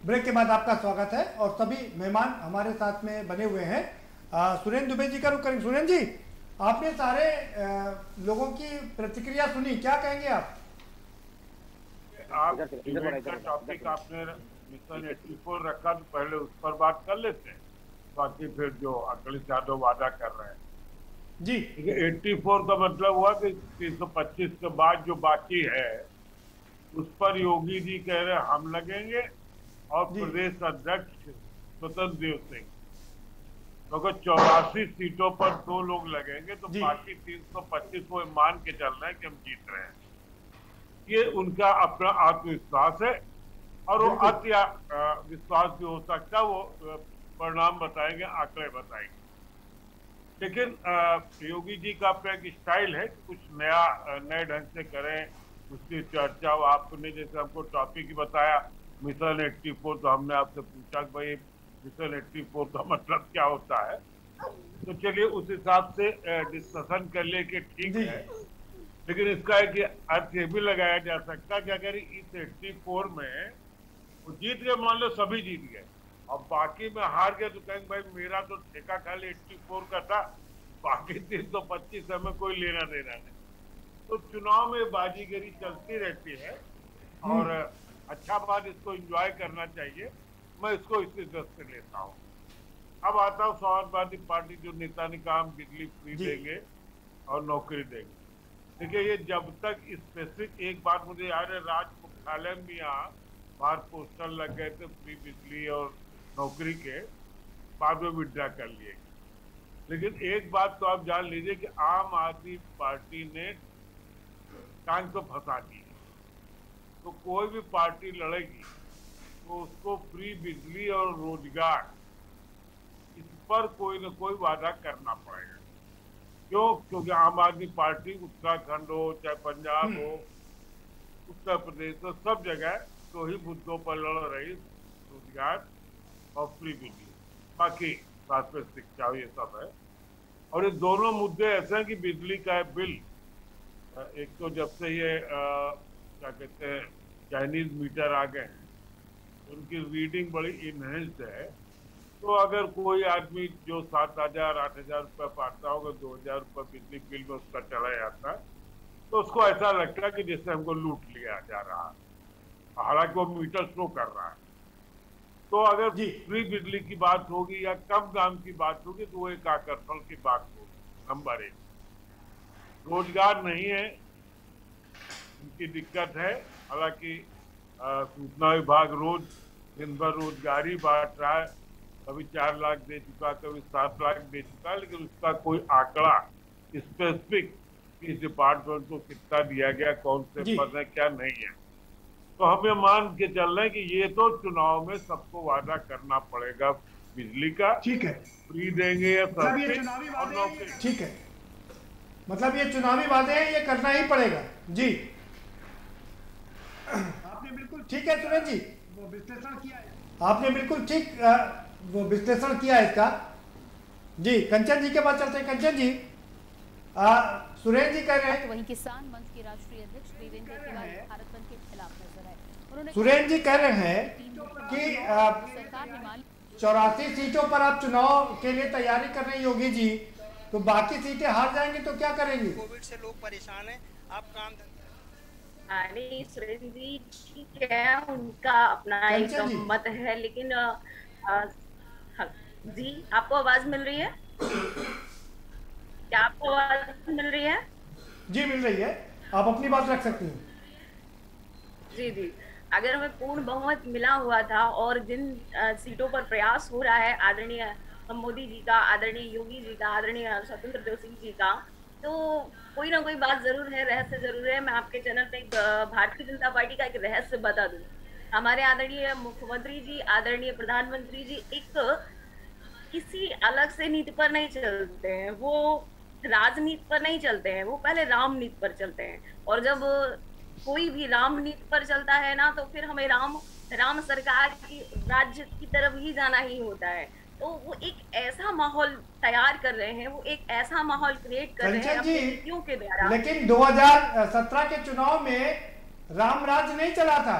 ब्रेक के बाद आपका स्वागत है और सभी मेहमान हमारे साथ में बने हुए हैं। सुरेंद्र दुबे जी का रुख करेंगे। सुरेंद्र जी, आपने सारे लोगों की प्रतिक्रिया सुनी, क्या कहेंगे आप? टॉपिक आपने मिशन 84 रखा तो पहले उस पर बात कर लेते हैं, बाकी फिर जो अखिलेश यादव वादा कर रहे हैं जी। 84 का मतलब हुआ कि 325 के बाद जो बाकी है उस पर योगी जी कह रहे हम लगेंगे और प्रदेश अध्यक्ष स्वतंत्र देव सिंह, क्योंकि 84 सीटों पर 2 लोग लगेंगे तो बाकी 325 को मान के चल रहे हैं कि हम जीत रहे हैं। ये उनका अपना आत्मविश्वास है और वो अति विश्वास भी हो सकता है, वो परिणाम बताएंगे, आंकड़े बताएंगे। लेकिन योगी जी का अपना एक स्टाइल है, कुछ नए ढंग से करें, उसकी चर्चा। आपने जैसे हमको टॉपिक ही बताया मिशन 84, तो हमने आपसे पूछा कि भाई मिशन 84 का मतलब क्या होता है, तो चलिए उस हिसाब से डिस्कशन कर ले कि ठीक है। लेकिन इसका एक अर्थ ये भी लगाया जा सकता है कि अगर इस 84 में वो जीत गए, मान लो सभी जीत गए और बाकी में हार गए, तो कहेंगे भाई मेरा तो ठेका खाली 84 का था, बाकी 325 हमें कोई लेना देना नहीं। तो चुनाव में बाजीगरी चलती रहती है और अच्छा बात, इसको एंजॉय करना चाहिए। मैं इसको इसी दृष्टि से लेता हूँ। अब आता हूँ समाजवादी पार्टी जो नेता ने कहा बिजली फ्री देंगे और नौकरी देंगे। देखिए ये जब तक स्पेसिफिक, एक बात मुझे याद है, राज मुख्यालय में यहाँ बाहर पोस्टर लग गए थे फ्री बिजली और नौकरी के, बाद में विड्रा कर लिए। लेकिन एक बात तो आप जान लीजिए कि आम आदमी पार्टी ने टांग तो फंसा दी। तो कोई भी पार्टी लड़ेगी तो उसको फ्री बिजली और रोजगार, इस पर कोई न कोई वादा करना पड़ेगा। क्यों? क्योंकि आम आदमी पार्टी उत्तराखंड हो चाहे पंजाब हो, उत्तर प्रदेश हो, सब जगह तो ही मुद्दों पर लड़ रही, रोजगार और फ्री बिजली, बाकी स्वास्थ्य शिक्षा ये सब है। और ये दोनों मुद्दे ऐसे हैं कि बिजली का बिल, एक तो जब से ये क्या कहते हैं चाइनीज मीटर आ गए हैं, उनकी रीडिंग बड़ी इनहेंस्ड है। तो अगर कोई आदमी जो 7,000 8,000 रुपये पाता होगा, 2,000 रुपये बिजली बिल में उसका चला जाता है, तो उसको ऐसा लगता है कि जैसे हमको लूट लिया जा रहा है, हालांकि वो मीटर शो कर रहा है। तो अगर फ्री बिजली की बात होगी या कम दाम की बात होगी तो वो एक आकर्षण की बात होगी। नंबर 1, रोजगार नहीं है, उनकी दिक्कत है। हालांकि सूचना विभाग रोज दिन भर रोजगारी बांट रहा है, कभी 4 लाख दे चुका, कभी 7 लाख दे चुका, लेकिन उसका कोई आंकड़ा स्पेसिफिक इस डिपार्टमेंट को कितना दिया गया, कौन से पद है, क्या नहीं है। तो हमें मान के चल रहे हैं कि ये तो चुनाव में सबको वादा करना पड़ेगा बिजली का। ठीक है, फ्री देंगे या मतलब ये चुनावी वादे हैं, ठीक है, मतलब ये चुनावी वादे हैं, ये करना ही पड़ेगा। जी आपने बिल्कुल ठीक है सुरेश जी, वो विश्लेषण किया है आपने, बिल्कुल ठीक वो विश्लेषण किया है इसका। जी कंचन जी के पास चलते हैं। कंचन जी, सुरेश जी कह रहे हैं, वहीं किसान मंच के राष्ट्रीय अध्यक्ष देवेंद्र तिवारी भारत बंद के खिलाफ नजर आए। उन्होंने सुरेश जी कह रहे हैं कि 84 सीटों पर आप चुनाव के लिए तैयारी कर रहे हैं योगी जी, तो बाकी सीटें हार जाएंगे तो क्या करेंगे? कोविड से लोग परेशान हैं, आप काम नहीं सुरेश जी ठीक है, उनका अपना एक मत है, लेकिन जी आपको आवाज मिल रही है? क्या आपको आवाज मिल रही है? जी मिल रही है, आप अपनी बात रख सकती हैं। जी जी, अगर हमें पूर्ण बहुमत मिला हुआ था और जिन सीटों पर प्रयास हो रहा है आदरणीय मोदी जी का, आदरणीय योगी जी का, आदरणीय स्वतंत्र देव सिंह जी का, तो कोई ना कोई बात जरूर है, रहस्य जरूर है। मैं आपके चैनल पे भारतीय जनता पार्टी का एक रहस्य बता दूं। हमारे आदरणीय मुख्यमंत्री जी, आदरणीय प्रधानमंत्री जी एक किसी अलग से नीति पर नहीं चलते हैं, वो राजनीति पर नहीं चलते हैं, वो पहले राम नीति पर चलते हैं। और जब कोई भी राम नीति पर चलता है ना, तो फिर हमें राम सरकार की राज्य की तरफ ही जाना ही होता है। तो वो एक ऐसा माहौल तैयार कर रहे हैं, वो एक ऐसा माहौल क्रिएट कर रहे हैं अपनी नीतियों के द्वारा। लेकिन 2017 के चुनाव में राम राज्य नहीं चला था,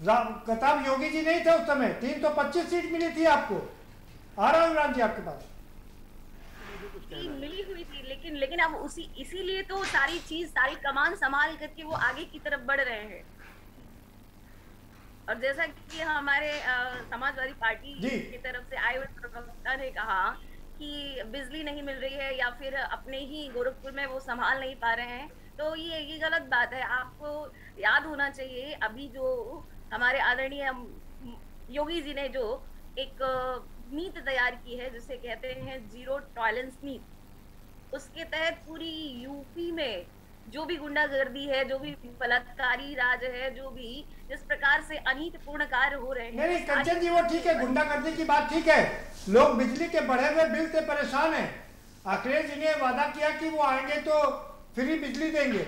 प्रताप योगी जी नहीं थे उस समय, 325 सीट मिली थी आपको। आ रहा हूँ राम जी आपके पास। मिली हुई थी, लेकिन अब इसीलिए तो सारी कमान संभाल करके वो आगे की तरफ बढ़ रहे हैं। और जैसा कि हमारे समाजवादी पार्टी की तरफ से आए हुए प्रवक्ता ने कहा कि बिजली नहीं मिल रही है या फिर अपने ही गोरखपुर में वो संभाल नहीं पा रहे हैं, तो ये गलत बात है। आपको याद होना चाहिए, अभी जो हमारे आदरणीय योगी जी ने जो एक नीति तैयार की है जिसे कहते हैं जीरो टॉलरेंस नीति, उसके तहत पूरी यूपी में जो भी गुंडागर्दी है, जो भी बलात्कारी राज है, जो भी जिस प्रकार से अनीतिपूर्ण कार्य हो रहे हैं। नहीं कंचन जी वो ठीक है, गुंडागर्दी की बात ठीक है, लोग बिजली के बढ़े हुए बिल से परेशान हैं। अखिलेश जी ने वादा किया कि वो आएंगे तो फ्री बिजली देंगे।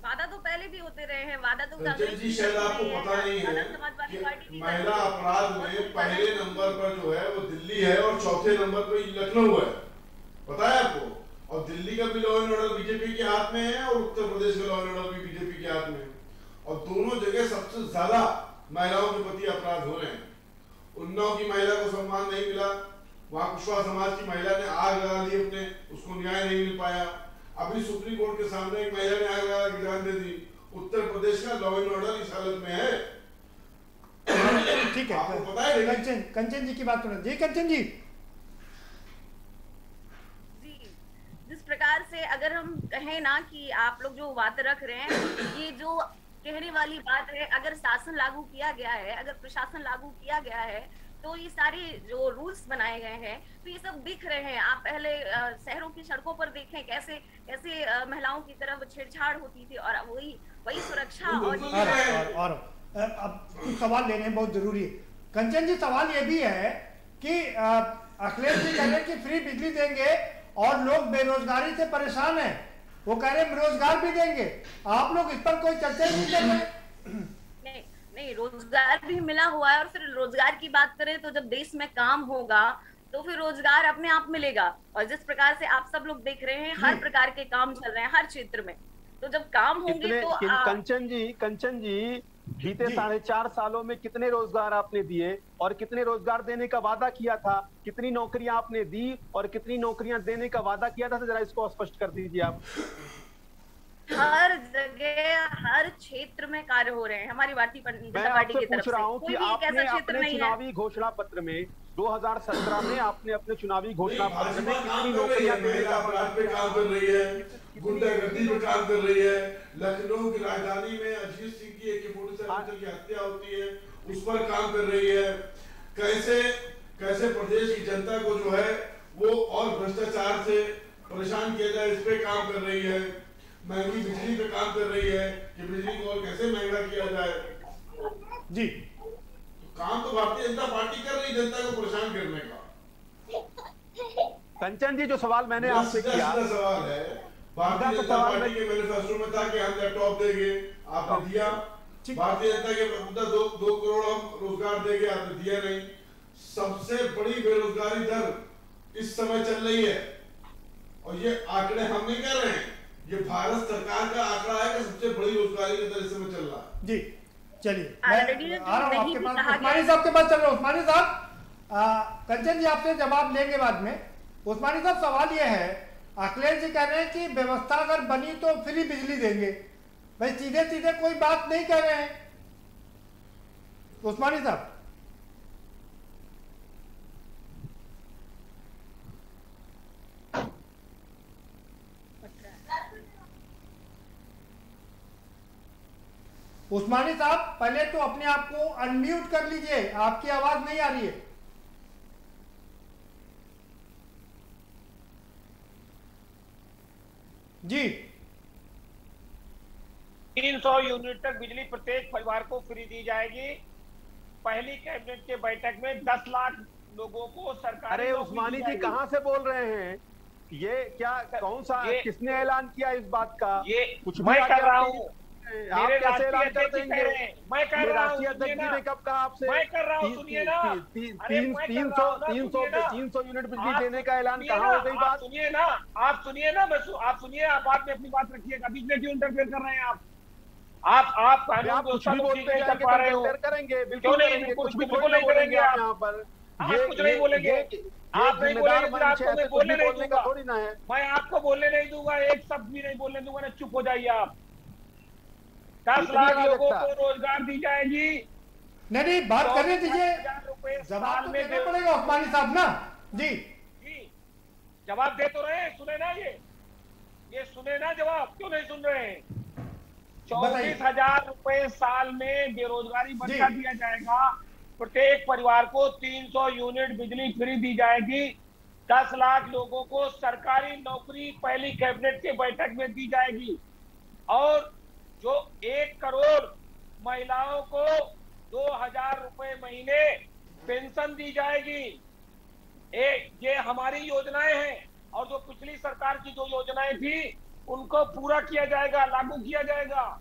वादा तो पहले भी होते रहे हैं, वादा तो जी शायद आपको पता नहीं है कि महिला अपराध में पहले नंबर पर जो है वो दिल्ली है और चौथे नंबर पर लखनऊ है, पता है आपको। और दिल्ली का भी लॉ एंड ऑर्डर बीजेपी के हाथ में है और उत्तर प्रदेश का लॉ एंड ऑर्डर भी बीजेपी के हाथ में है। और दोनों जगह सबसे ज्यादा महिलाओं के प्रति अपराध हो रहे हैं। उन्नाव की महिला को सम्मान नहीं मिला, वहां कुशवाहा समाज की महिला ने आग लगा दी अपने, उसको न्याय नहीं मिल पाया। अभी सुप्रीम कोर्ट के सामने एक महिला ने आग लगा के जान दे दी। उत्तर प्रदेश का लॉ एंड ऑर्डर इस हालत में है। ठीक है, आपको पता है कंचन जी की बात सुनो। जी कंचन जी, जिस प्रकार से अगर हम कहें ना कि आप लोग जो बात रख रहे हैं, ये जो कहने वाली बात है, अगर शासन लागू किया गया है, अगर प्रशासन लागू किया गया है, तो ये सारे जो रूल्स बनाए गए हैं तो ये सब दिख रहे हैं। आप पहले शहरों की सड़कों पर देखें कैसे महिलाओं की तरफ छेड़छाड़ होती थी, और वही सुरक्षा और अब कुछ सवाल लेने बहुत जरूरी है। कंचन जी सवाल ये भी है कि अखिलेश जी कह रहे हैं कि फ्री बिजली देंगे और लोग बेरोजगारी से परेशान हैं, वो कह रहे हैं रोजगार भी देंगे। आप लोग इस पर कोई चर्चा नहीं कर रहे? नहीं, रोजगार भी मिला हुआ है। और फिर रोजगार की बात करें तो जब देश में काम होगा तो फिर रोजगार अपने आप मिलेगा। और जिस प्रकार से आप सब लोग देख रहे हैं, हर प्रकार के काम चल रहे हैं हर क्षेत्र में, तो जब काम होंगे तो कंचन जी बीते 4.5 सालों में कितने रोजगार आपने दिए और कितने रोजगार देने का वादा किया था, कितनी नौकरियां आपने दी और कितनी नौकरियां देने का वादा किया था, जरा इसको स्पष्ट कर दीजिए आप। हर जगह हर क्षेत्र में कार्य हो रहे हैं हमारी भारतीय जनता पार्टी की तरफ से। कि आपने अपने चुनावी घोषणा पत्र में 2017 में आपने अपने चुनावी घोषणा पत्र में कितनी नौकरियां देने का पे काम कर रही है, गुंडागर्दी पे काम कर रही है। लखनऊ की राजधानी में अजीत सिंह की AK-47 की हत्या होती है, उस पर काम कर रही है। कैसे प्रदेश की जनता को जो है वो और भ्रष्टाचार से परेशान किया जाए, इस पे काम कर रही है। महंगी बिजली पे काम कर रही है कि बिजली को और कैसे महंगा किया जाए। जी, काम तो भारतीय जनता पार्टी कर रही, जनता को परेशान करने का। कंचन जी, जो सवाल मैंने आपसे किया, सवाल है, भारतीय जनता पार्टी के मैनिफेस्टो में था कि हम लैपटॉप देंगे, आपने दिया। भारतीय जनता के 2 करोड़ हम रोजगार देंगे, आपने दिया नहीं। सबसे बड़ी बेरोजगारी दर इस समय चल रही है, और ये आंकड़े हम नहीं कह रहे हैं, ये भारत सरकार का आंकड़ा है कि सबसे बड़ी रोजगारी की दर इस समय चल रहा है। जी, चलिए मैं आ रहा हूँ आपके पास, उस्मानी साहब के पास चल रहा हूँ। उस्मानी साहब, कंचन जी आपसे जवाब लेंगे बाद में। उस्मानी साहब, सवाल ये है, अखिलेश जी कह रहे हैं कि व्यवस्था अगर बनी तो फ्री बिजली देंगे, भाई सीधे सीधे कोई बात नहीं कह रहे हैं उस्मानी साहब। उस्मानी साहब, पहले तो अपने आप को अनम्यूट कर लीजिए, आपकी आवाज नहीं आ रही है। जी, 300 यूनिट तक बिजली प्रत्येक परिवार को फ्री दी जाएगी। पहली कैबिनेट के बैठक में 10 लाख लोगों को सरकार। अरे उस्मानी जी, कहां से बोल रहे हैं? ये क्या, कौन सा, किसने ऐलान किया इस बात का? ये कुछ मैं कर रहा हूँ, आप कैसे ऐलान कर देंगे? मैं कर रहा हूँ, राष्ट्रीय अध्यक्ष जी ने कब कहा आपसे? मैं कर रहा हूँ, सुनिए ना। 300 यूनिट बिजली देने का ऐलान कहाँ हो गई बात? सुनिए ना, आप सुनिए ना, आप सुनिए, आप बात में अपनी बात रखिएगा, बीच में क्यों इंटरफेयर कर रहे हैं आप कुछ भी बोलते हैं, करेंगे, क्यों नहीं, कुछ भी नहीं करेंगे आप यहाँ पर। ये कुछ नहीं बोलेंगे, आप नहीं बोलेंगे, आपको मैं बोलने नहीं दूंगा, थोड़ी ना है। मैं आपको बोलने नहीं दूंगा, एक शब्द भी नहीं बोलने दूंगा, ना चुप हो जाइए आप। 10 लाख लोगों को रोजगार दी जाएगी। नहीं, बात करने दीजिए, जवाब तो देना पड़ेगा उस्मानी साहब ना। जी, जवाब दे तो रहे हैं, सुने ना, ये सुने ना जवाब, क्यों नहीं सुन रहे हैं? 34,000 रुपए साल में बेरोजगारी भत्ता दिया जाएगा। प्रत्येक परिवार को 300 यूनिट बिजली फ्री दी जाएगी। 10 लाख लोगों को सरकारी नौकरी पहली कैबिनेट के बैठक में दी जाएगी। और जो 1 करोड़ महिलाओं को 2,000 रुपए महीने पेंशन दी जाएगी। ये हमारी योजनाएं हैं, और जो पिछली सरकार की जो योजनाएं थी उनको पूरा किया जाएगा, लागू किया जाएगा।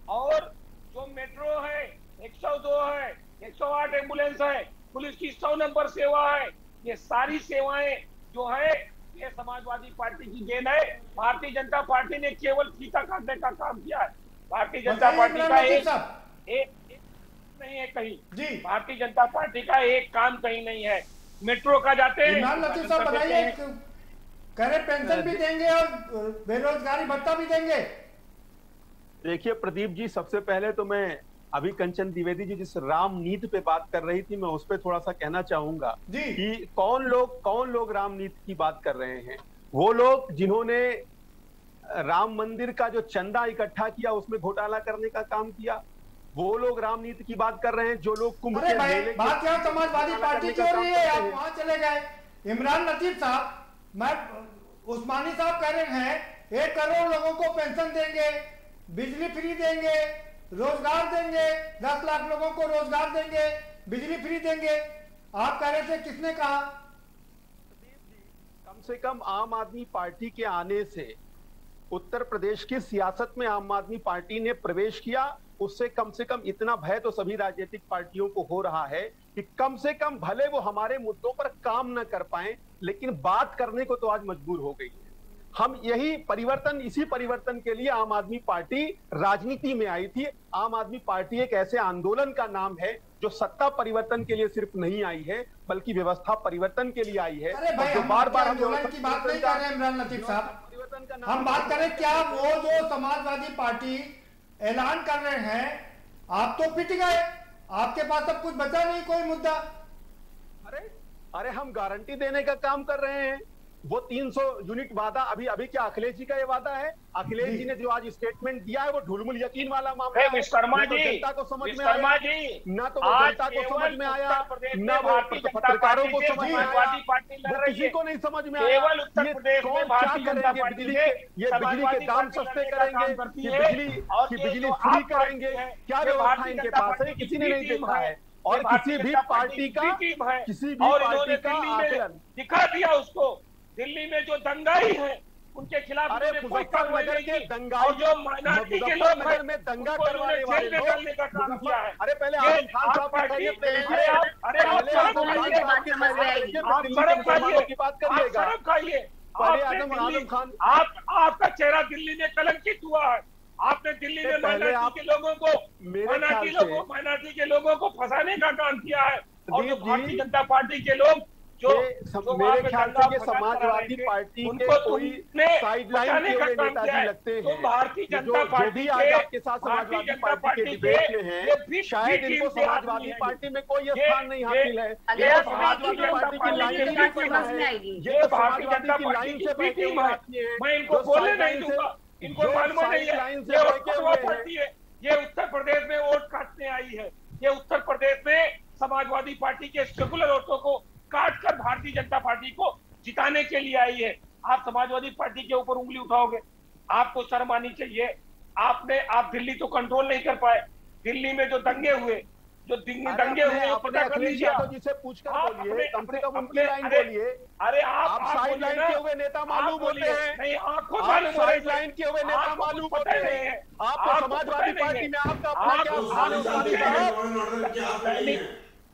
और जो मेट्रो है, 102 है, 108 एम्बुलेंस है, पुलिस की 100 नंबर सेवा है, ये सारी सेवाएं जो है ये समाजवादी पार्टी की देन है। भारतीय जनता पार्टी ने केवल फीता काटने का काम किया है। भारतीय जनता पार्टी का एक नहीं है कहीं जी, भारतीय जनता पार्टी का एक काम कहीं नहीं है। मेट्रो का जाते हैं, कह रहे पेंशन भी देंगे और बेरोजगारी भत्ता भी देंगे। देखिए प्रदीप जी, सबसे पहले तो मैं अभी कंचन द्विवेदी जी जिस राम नीति पे बात कर रही थी, मैं उस पर थोड़ा सा कहना चाहूंगा कि कौन लोग राम नीति की बात कर रहे हैं। वो लोग जिन्होंने राम मंदिर का जो चंदा इकट्ठा किया उसमें घोटाला करने का काम किया, वो लोग राम नीति की बात कर रहे हैं। जो लोग कुंभ के मेले की बात यहाँ समाजवादी पार्टी की हो रही है, आप वहां चले गए। इमरान लतीफ साहब, मैं उस्मानी साहब कह रहे हैं 1 करोड़ लोगों को पेंशन देंगे, बिजली फ्री देंगे, रोजगार देंगे, 10 लाख लोगों को रोजगार देंगे, बिजली फ्री देंगे। आप कह रहे थे, किसने कहा? कम से कम आम आदमी पार्टी के आने से उत्तर प्रदेश की सियासत में आम आदमी पार्टी ने प्रवेश किया, उससे कम से कम इतना भय तो सभी राजनीतिक पार्टियों को हो रहा है कि कम से कम भले वो हमारे मुद्दों पर काम न कर पाए, लेकिन बात करने को तो आज मजबूर हो गई है। हम इसी परिवर्तन के लिए आम आदमी पार्टी राजनीति में आई थी। आम आदमी पार्टी एक ऐसे आंदोलन का नाम है जो सत्ता परिवर्तन के लिए सिर्फ नहीं आई है, बल्कि व्यवस्था परिवर्तन के लिए आई है। जो बार-बार आंदोलन की बात नहीं कर रहे इमरान लतीफ साहब, हम बात करें क्या वो जो समाजवादी पार्टी ऐलान कर रहे हैं, आप तो पिट गए, आपके पास अब कुछ बचा नहीं कोई मुद्दा। अरे हम गारंटी देने का काम कर रहे हैं। वो 300 यूनिट वादा अभी क्या अखिलेश जी का ये वादा है? अखिलेश जी ने जो आज स्टेटमेंट दिया है वो ढुलमुल यकीन वाला मामला है। विश्वकर्मा जी, जनता को समझ में आया, ना तो वो जनता को समझ में आया, ना वो पत्रकारों को समझ में आया, किसी को नहीं समझ में आया। उत्तर प्रदेश में क्या करेंगे? बिजली के दाम सस्ते करेंगे कि बिजली फ्री करेंगे? क्या व्यवस्था इनके पास है? किसी ने नहीं देखा है। और किसी भी पार्टी का आकलन दिखा दिया उसको। दिल्ली में जो दंगाई है उनके खिलाफ मुजफ्फरनगर के दंगाई, जो माइनॉरिटी के लोग मुजफ्फरनगर में दंगा करवाने वाले लोग का काम किया है। अरे पहले आजम खान साहब की खैरियत ले लीजिए, आपका चेहरा दिल्ली में कलंकित हुआ है। आपने दिल्ली में माइनॉरिटी के लोगों को फंसाने का काम किया है। और जो भारतीय जनता पार्टी के लोग जो मेरे ख्याल से ये समाजवादी पार्टी के कोई साइडलाइन के हुए नेताजी लगते हैं। भारतीय जनता पार्टी आज आपके साथ समाजवादी पार्टी के डिबेट में है, शायद इनको समाजवादी पार्टी में कोई स्थान नहीं हासिल है। ये समाजवादी पार्टी की लाइन से ये समाजवादी की लाइन से बैठे हुए हैं। मैं इनको बोलने नहीं दूंगा, इनको मालूम नहीं है। ये उत्तर प्रदेश में वोट काटने आई है। ये उत्तर प्रदेश में समाजवादी पार्टी के सेकुलर वोटों को काटकर भारतीय जनता पार्टी को जिताने के लिए आई है। आप समाजवादी पार्टी के ऊपर उंगली उठाओगे, आपको शर्म आनी चाहिए। आप दिल्ली तो कंट्रोल नहीं कर पाए। दिल्ली में जो दंगे हुए पता कर लीजिए, जिसे पूछकर बोलिए, कम से कम उनकी लाइन बोलिए। अरे आप साइड लाइन के हुए नेता मालूम होते हैं, नहीं आपको साइड लाइन के हुए नेता मालूम होते हैं। आपको समाजवादी पार्टी में आपका अपना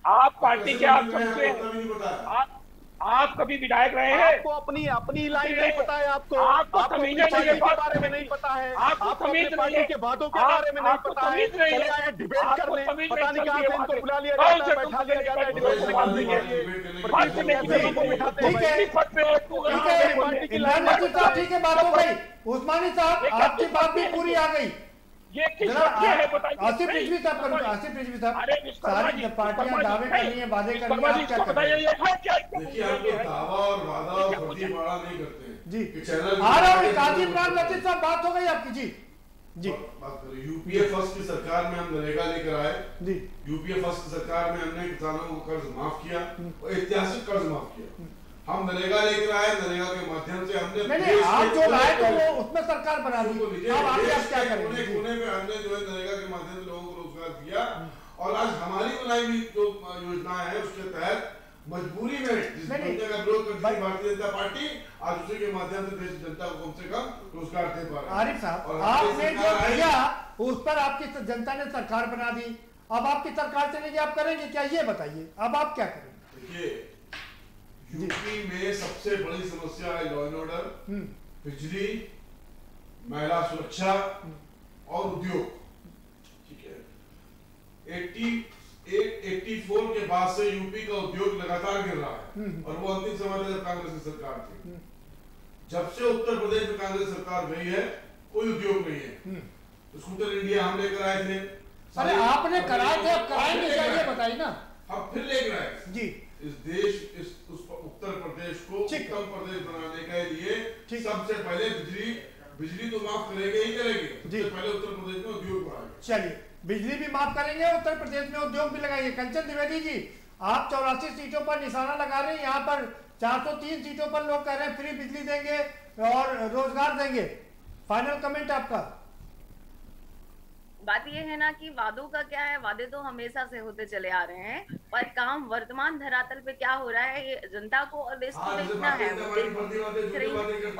आप पार्टी के आप सबसे आप कभी विधायक रहे हैं? आपको अपनी लाइन नहीं पता है। आपको पार्टी के बारे में नहीं पता है। आपको पार्टी के बातों के बारे में नहीं पता है। डिबेट करने पता नहीं कहां से इनको बुला लिया जाता है, बैठा लिया जाता है डिबेट करने के लिए। ठीक है, बात हो गई। उस्मानी साहब, आपकी बात भी पूरी आ गई। ये किस है बताइए। आसिफ रिजवी साहब, सारी पार्टियां दावे कर रही हैं, वादे कर रही हैं, आप क्या देखिए, हम लोग दावा और वादा और फर्जीवाड़ा नहीं करते जी। चैनल आ रहा हूं, काजी इमरान लतीफ साहब, बात हो गई आपकी जी। बात करें, यूपीए फर्स्ट की सरकार में हम नरेगा लेकर आए जी। यूपीए फर्स्ट की सरकार में हमने किसानों को कर्ज माफ किया, ऐतिहासिक कर्ज माफ किया। हम नरेगा लेकर आए, नरेगा के माध्यम से हमने नहीं आप जो लाए तो वो उसमें सरकार बना दी। अब आगे आप क्या करेंगे? कोने में हमने जो है नरेगा के माध्यम से लोगों को रोजगार दिया। और आज हमारी बनाई हुई जो योजनाएं है उसके तहत मजबूरी में जिस बंदे का विरोध करती है भारतीय जनता पार्टी, आज उसी के माध्यम से देश जनता को कम से कम रोजगार दे पा रही है। आरिफ साहब, आपने जो किया उस पर आपकी जनता ने सरकार बना दी। अब आपकी सरकार चलेगी, आप करेंगे क्या ये बताइए? अब आप क्या करेंगे? देखिए, यूपी में सबसे बड़ी समस्या है लॉ एंड ऑर्डर, बिजली, महिला सुरक्षा और उद्योग। ठीक है, 84 के बाद से यूपी का उद्योग लगातार गिर रहा है। और वो अंतिम समय में जब कांग्रेस की सरकार थी, जब से उत्तर प्रदेश में कांग्रेस सरकार गई है कोई उद्योग नहीं है। स्कूटर इंडिया हम लेकर आए थे। अरे आपने कराए थे, अब कराएंगे क्या ये बताइए ना। हम फिर लेकर आए जी। इस उत्तर प्रदेश को उत्तम प्रदेश बनाने के लिए सबसे पहले बिजली तो माफ करेंगे ही करेंगे। सबसे पहले उत्तर प्रदेश में उद्योग बढ़ाएंगे। चलिए, बिजली भी माफ करेंगे, उत्तर प्रदेश में उद्योग भी लगाएंगे। कंचन द्विवेदी जी, आप 84 सीटों पर निशाना लगा रहे हैं, यहाँ पर 403 सीटों पर लोग कह रहे हैं फ्री बिजली देंगे और रोजगार देंगे। फाइनल कमेंट आपका? बात ये है ना कि वादों का क्या है, वादे तो हमेशा से होते चले आ रहे हैं, पर काम वर्तमान धरातल पे क्या हो रहा है ये जनता को और देश को देखना है। और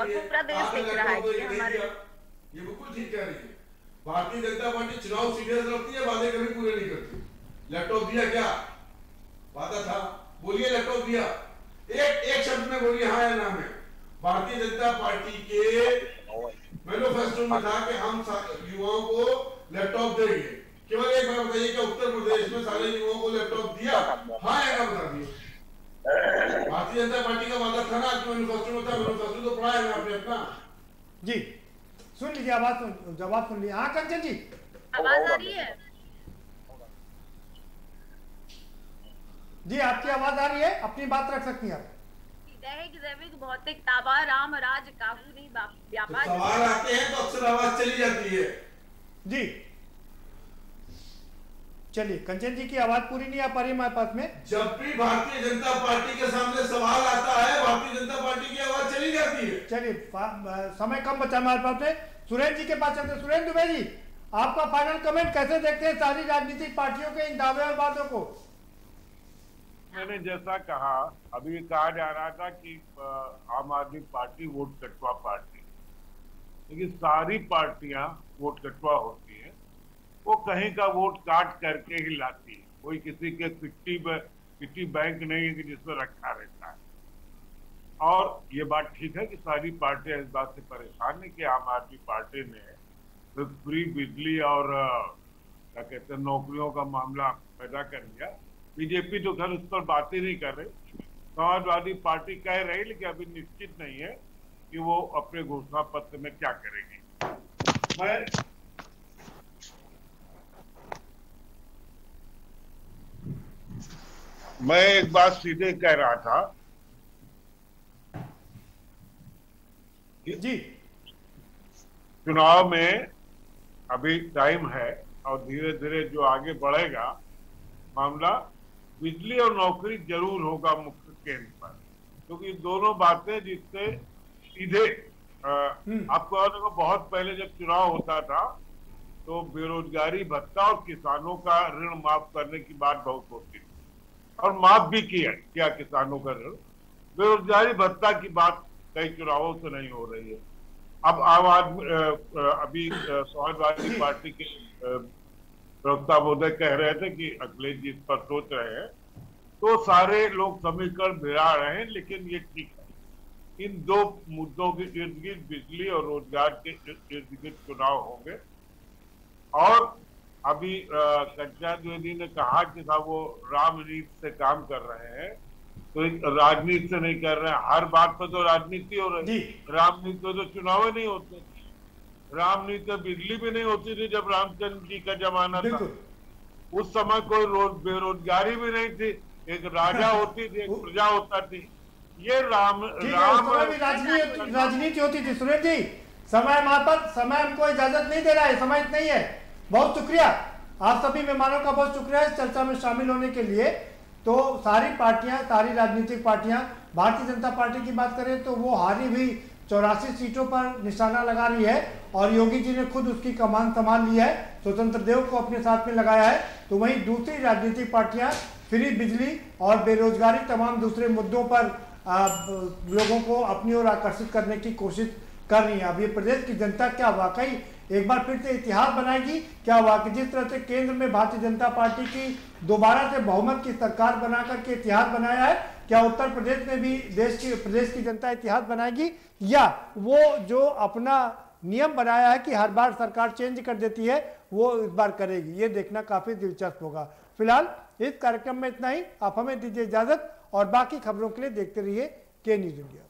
पूरा देश देख रहा है कि हमारे ये बिल्कुल ठीक कह रही है। भारतीय जनता पार्टी चुनाव सीरियस रखती है, वादे कभी पूरे नहीं करती। लैपटॉप दिया क्या वादा था? बोलिए लैपटॉप दिया, एक शब्द में बोलिए हाँ या ना में। भारतीय जनता पार्टी के मैनिफेस्टो में था कि हम युवाओं को लैपटॉप देंगे। केवल एक बार बताइए क्या उत्तर प्रदेश में सारे युवाओं को लैपटॉप दिया? हाँ या ना बता दिए। भारतीय जनता पार्टी का वादा था ना, मैनिफेस्टो में था। मैनिफेस्टो तो पढ़ा है आपने अपना जी। सुन लीजिए, जवाब सुन लीजिए। हाँ कंचन जी, आवाज आ रही है? जी आपकी आवाज आ रही है, अपनी बात रख सकती हैं आप। दैहिक दैविक भौतिक ताबा राम राज काहू नहीं व्यापार। सवाल आते हैं तो अक्सर आवाज चली जाती है। जी चलिए, कंचन जी की आवाज पूरी नहीं आ पा रही हमारे पास में। जब भी भारतीय जनता पार्टी के सामने सवाल आता है, भारतीय जनता पार्टी की आवाज चली जाती है। चलिए, समय कम बचा हमारे पास में, सुरेंद्र जी के पास चलते। सुरेंद्र दुबे जी, आपका फाइनल कमेंट, कैसे देखते हैं सारी राजनीतिक पार्टियों के इन दावे और वादों को? मैंने जैसा कहा, अभी कहा जा रहा था कि आम आदमी पार्टी वोट कटवा पार्टी, लेकिन सारी पार्टियां वोट कटवा होती है। वो कहीं का वोट काट करके ही लाती है, कोई किसी के पिट्टी बैंक नहीं है कि जिसमें रखा रहता है। और ये बात ठीक है कि सारी पार्टियां इस बात से परेशान है कि आम आदमी पार्टी ने फ्री बिजली और क्या कहते हैं नौकरियों का मामला पैदा कर दिया। बीजेपी तो खैर उस पर बात ही नहीं कर रही, समाजवादी पार्टी कह रही, लेकिन अभी निश्चित नहीं है कि वो अपने घोषणा पत्र में क्या करेगी। मैं एक बात सीधे कह रहा था जी, चुनाव में अभी टाइम है और धीरे धीरे जो आगे बढ़ेगा मामला, बिजली और नौकरी जरूर होगा मुख्य केंद्र पर, क्योंकि दोनों बातें जिससे सीधे आपको देखो, बहुत पहले जब चुनाव होता था तो बेरोजगारी भत्ता और किसानों का ऋण माफ करने की बात बहुत होती थी और माफ भी किया किसानों का ऋण। बेरोजगारी भत्ता की बात कई चुनावों से नहीं हो रही है। अब आम आदमी अभी समाजवादी पार्टी के प्रवक्ता महोदय कह रहे थे कि अखिलेश जी इस पर सोच रहे हैं, तो सारे लोग समीकरण भिड़ा रहे हैं, लेकिन ये ठीक है। इन दो मुद्दों के इर्द गिर्द, बिजली और रोजगार के इर्द गिर्द चुनाव होंगे। और अभी कंचन द्विवेदी ने कहा कि साहब वो राजनीति से काम कर रहे हैं, तो राजनीति से नहीं कर रहे हैं। हर बात पर तो राजनीति हो रही है, राजनीति पे तो चुनाव नहीं होते। राजनीति में बिजली भी नहीं होती थी जब रामचंद्र जी का जमाना था, उस समय कोई बेरोजगारी भी नहीं थी, एक राजा होती थी, एक प्रजा होता थी। ये राजनीति होती थी। सुरेश जी, समय हमारे पास, समय हमको इजाजत नहीं दे रहा है, समय नहीं है। बहुत शुक्रिया आप सभी मेहमानों का, बहुत शुक्रिया इस चर्चा में शामिल होने के लिए। तो सारी पार्टियां, सारी राजनीतिक पार्टियां, भारतीय जनता पार्टी की बात करें तो वो हारी हुई 84 सीटों पर निशाना लगा रही है और योगी जी ने खुद उसकी कमान संभाल ली है, स्वतंत्र देव को अपने साथ में लगाया है। तो वहीं दूसरी राजनीतिक पार्टियां फ्री बिजली और बेरोजगारी, तमाम दूसरे मुद्दों पर लोगों को अपनी ओर आकर्षित करने की कोशिश कर रही है। अब ये प्रदेश की जनता क्या वाकई एक बार फिर से इतिहास बनाएगी? क्या वाकई जिस तरह से केंद्र में भारतीय जनता पार्टी की दोबारा से बहुमत की सरकार बना करके इतिहास बनाया है, क्या उत्तर प्रदेश में भी प्रदेश की जनता इतिहास बनाएगी, या वो जो अपना नियम बनाया है कि हर बार सरकार चेंज कर देती है वो इस बार करेगी? ये देखना काफी दिलचस्प होगा। फिलहाल इस कार्यक्रम में इतना ही। आप हमें दीजिए इजाजत और बाकी खबरों के लिए देखते रहिए के न्यूज़ इंडिया।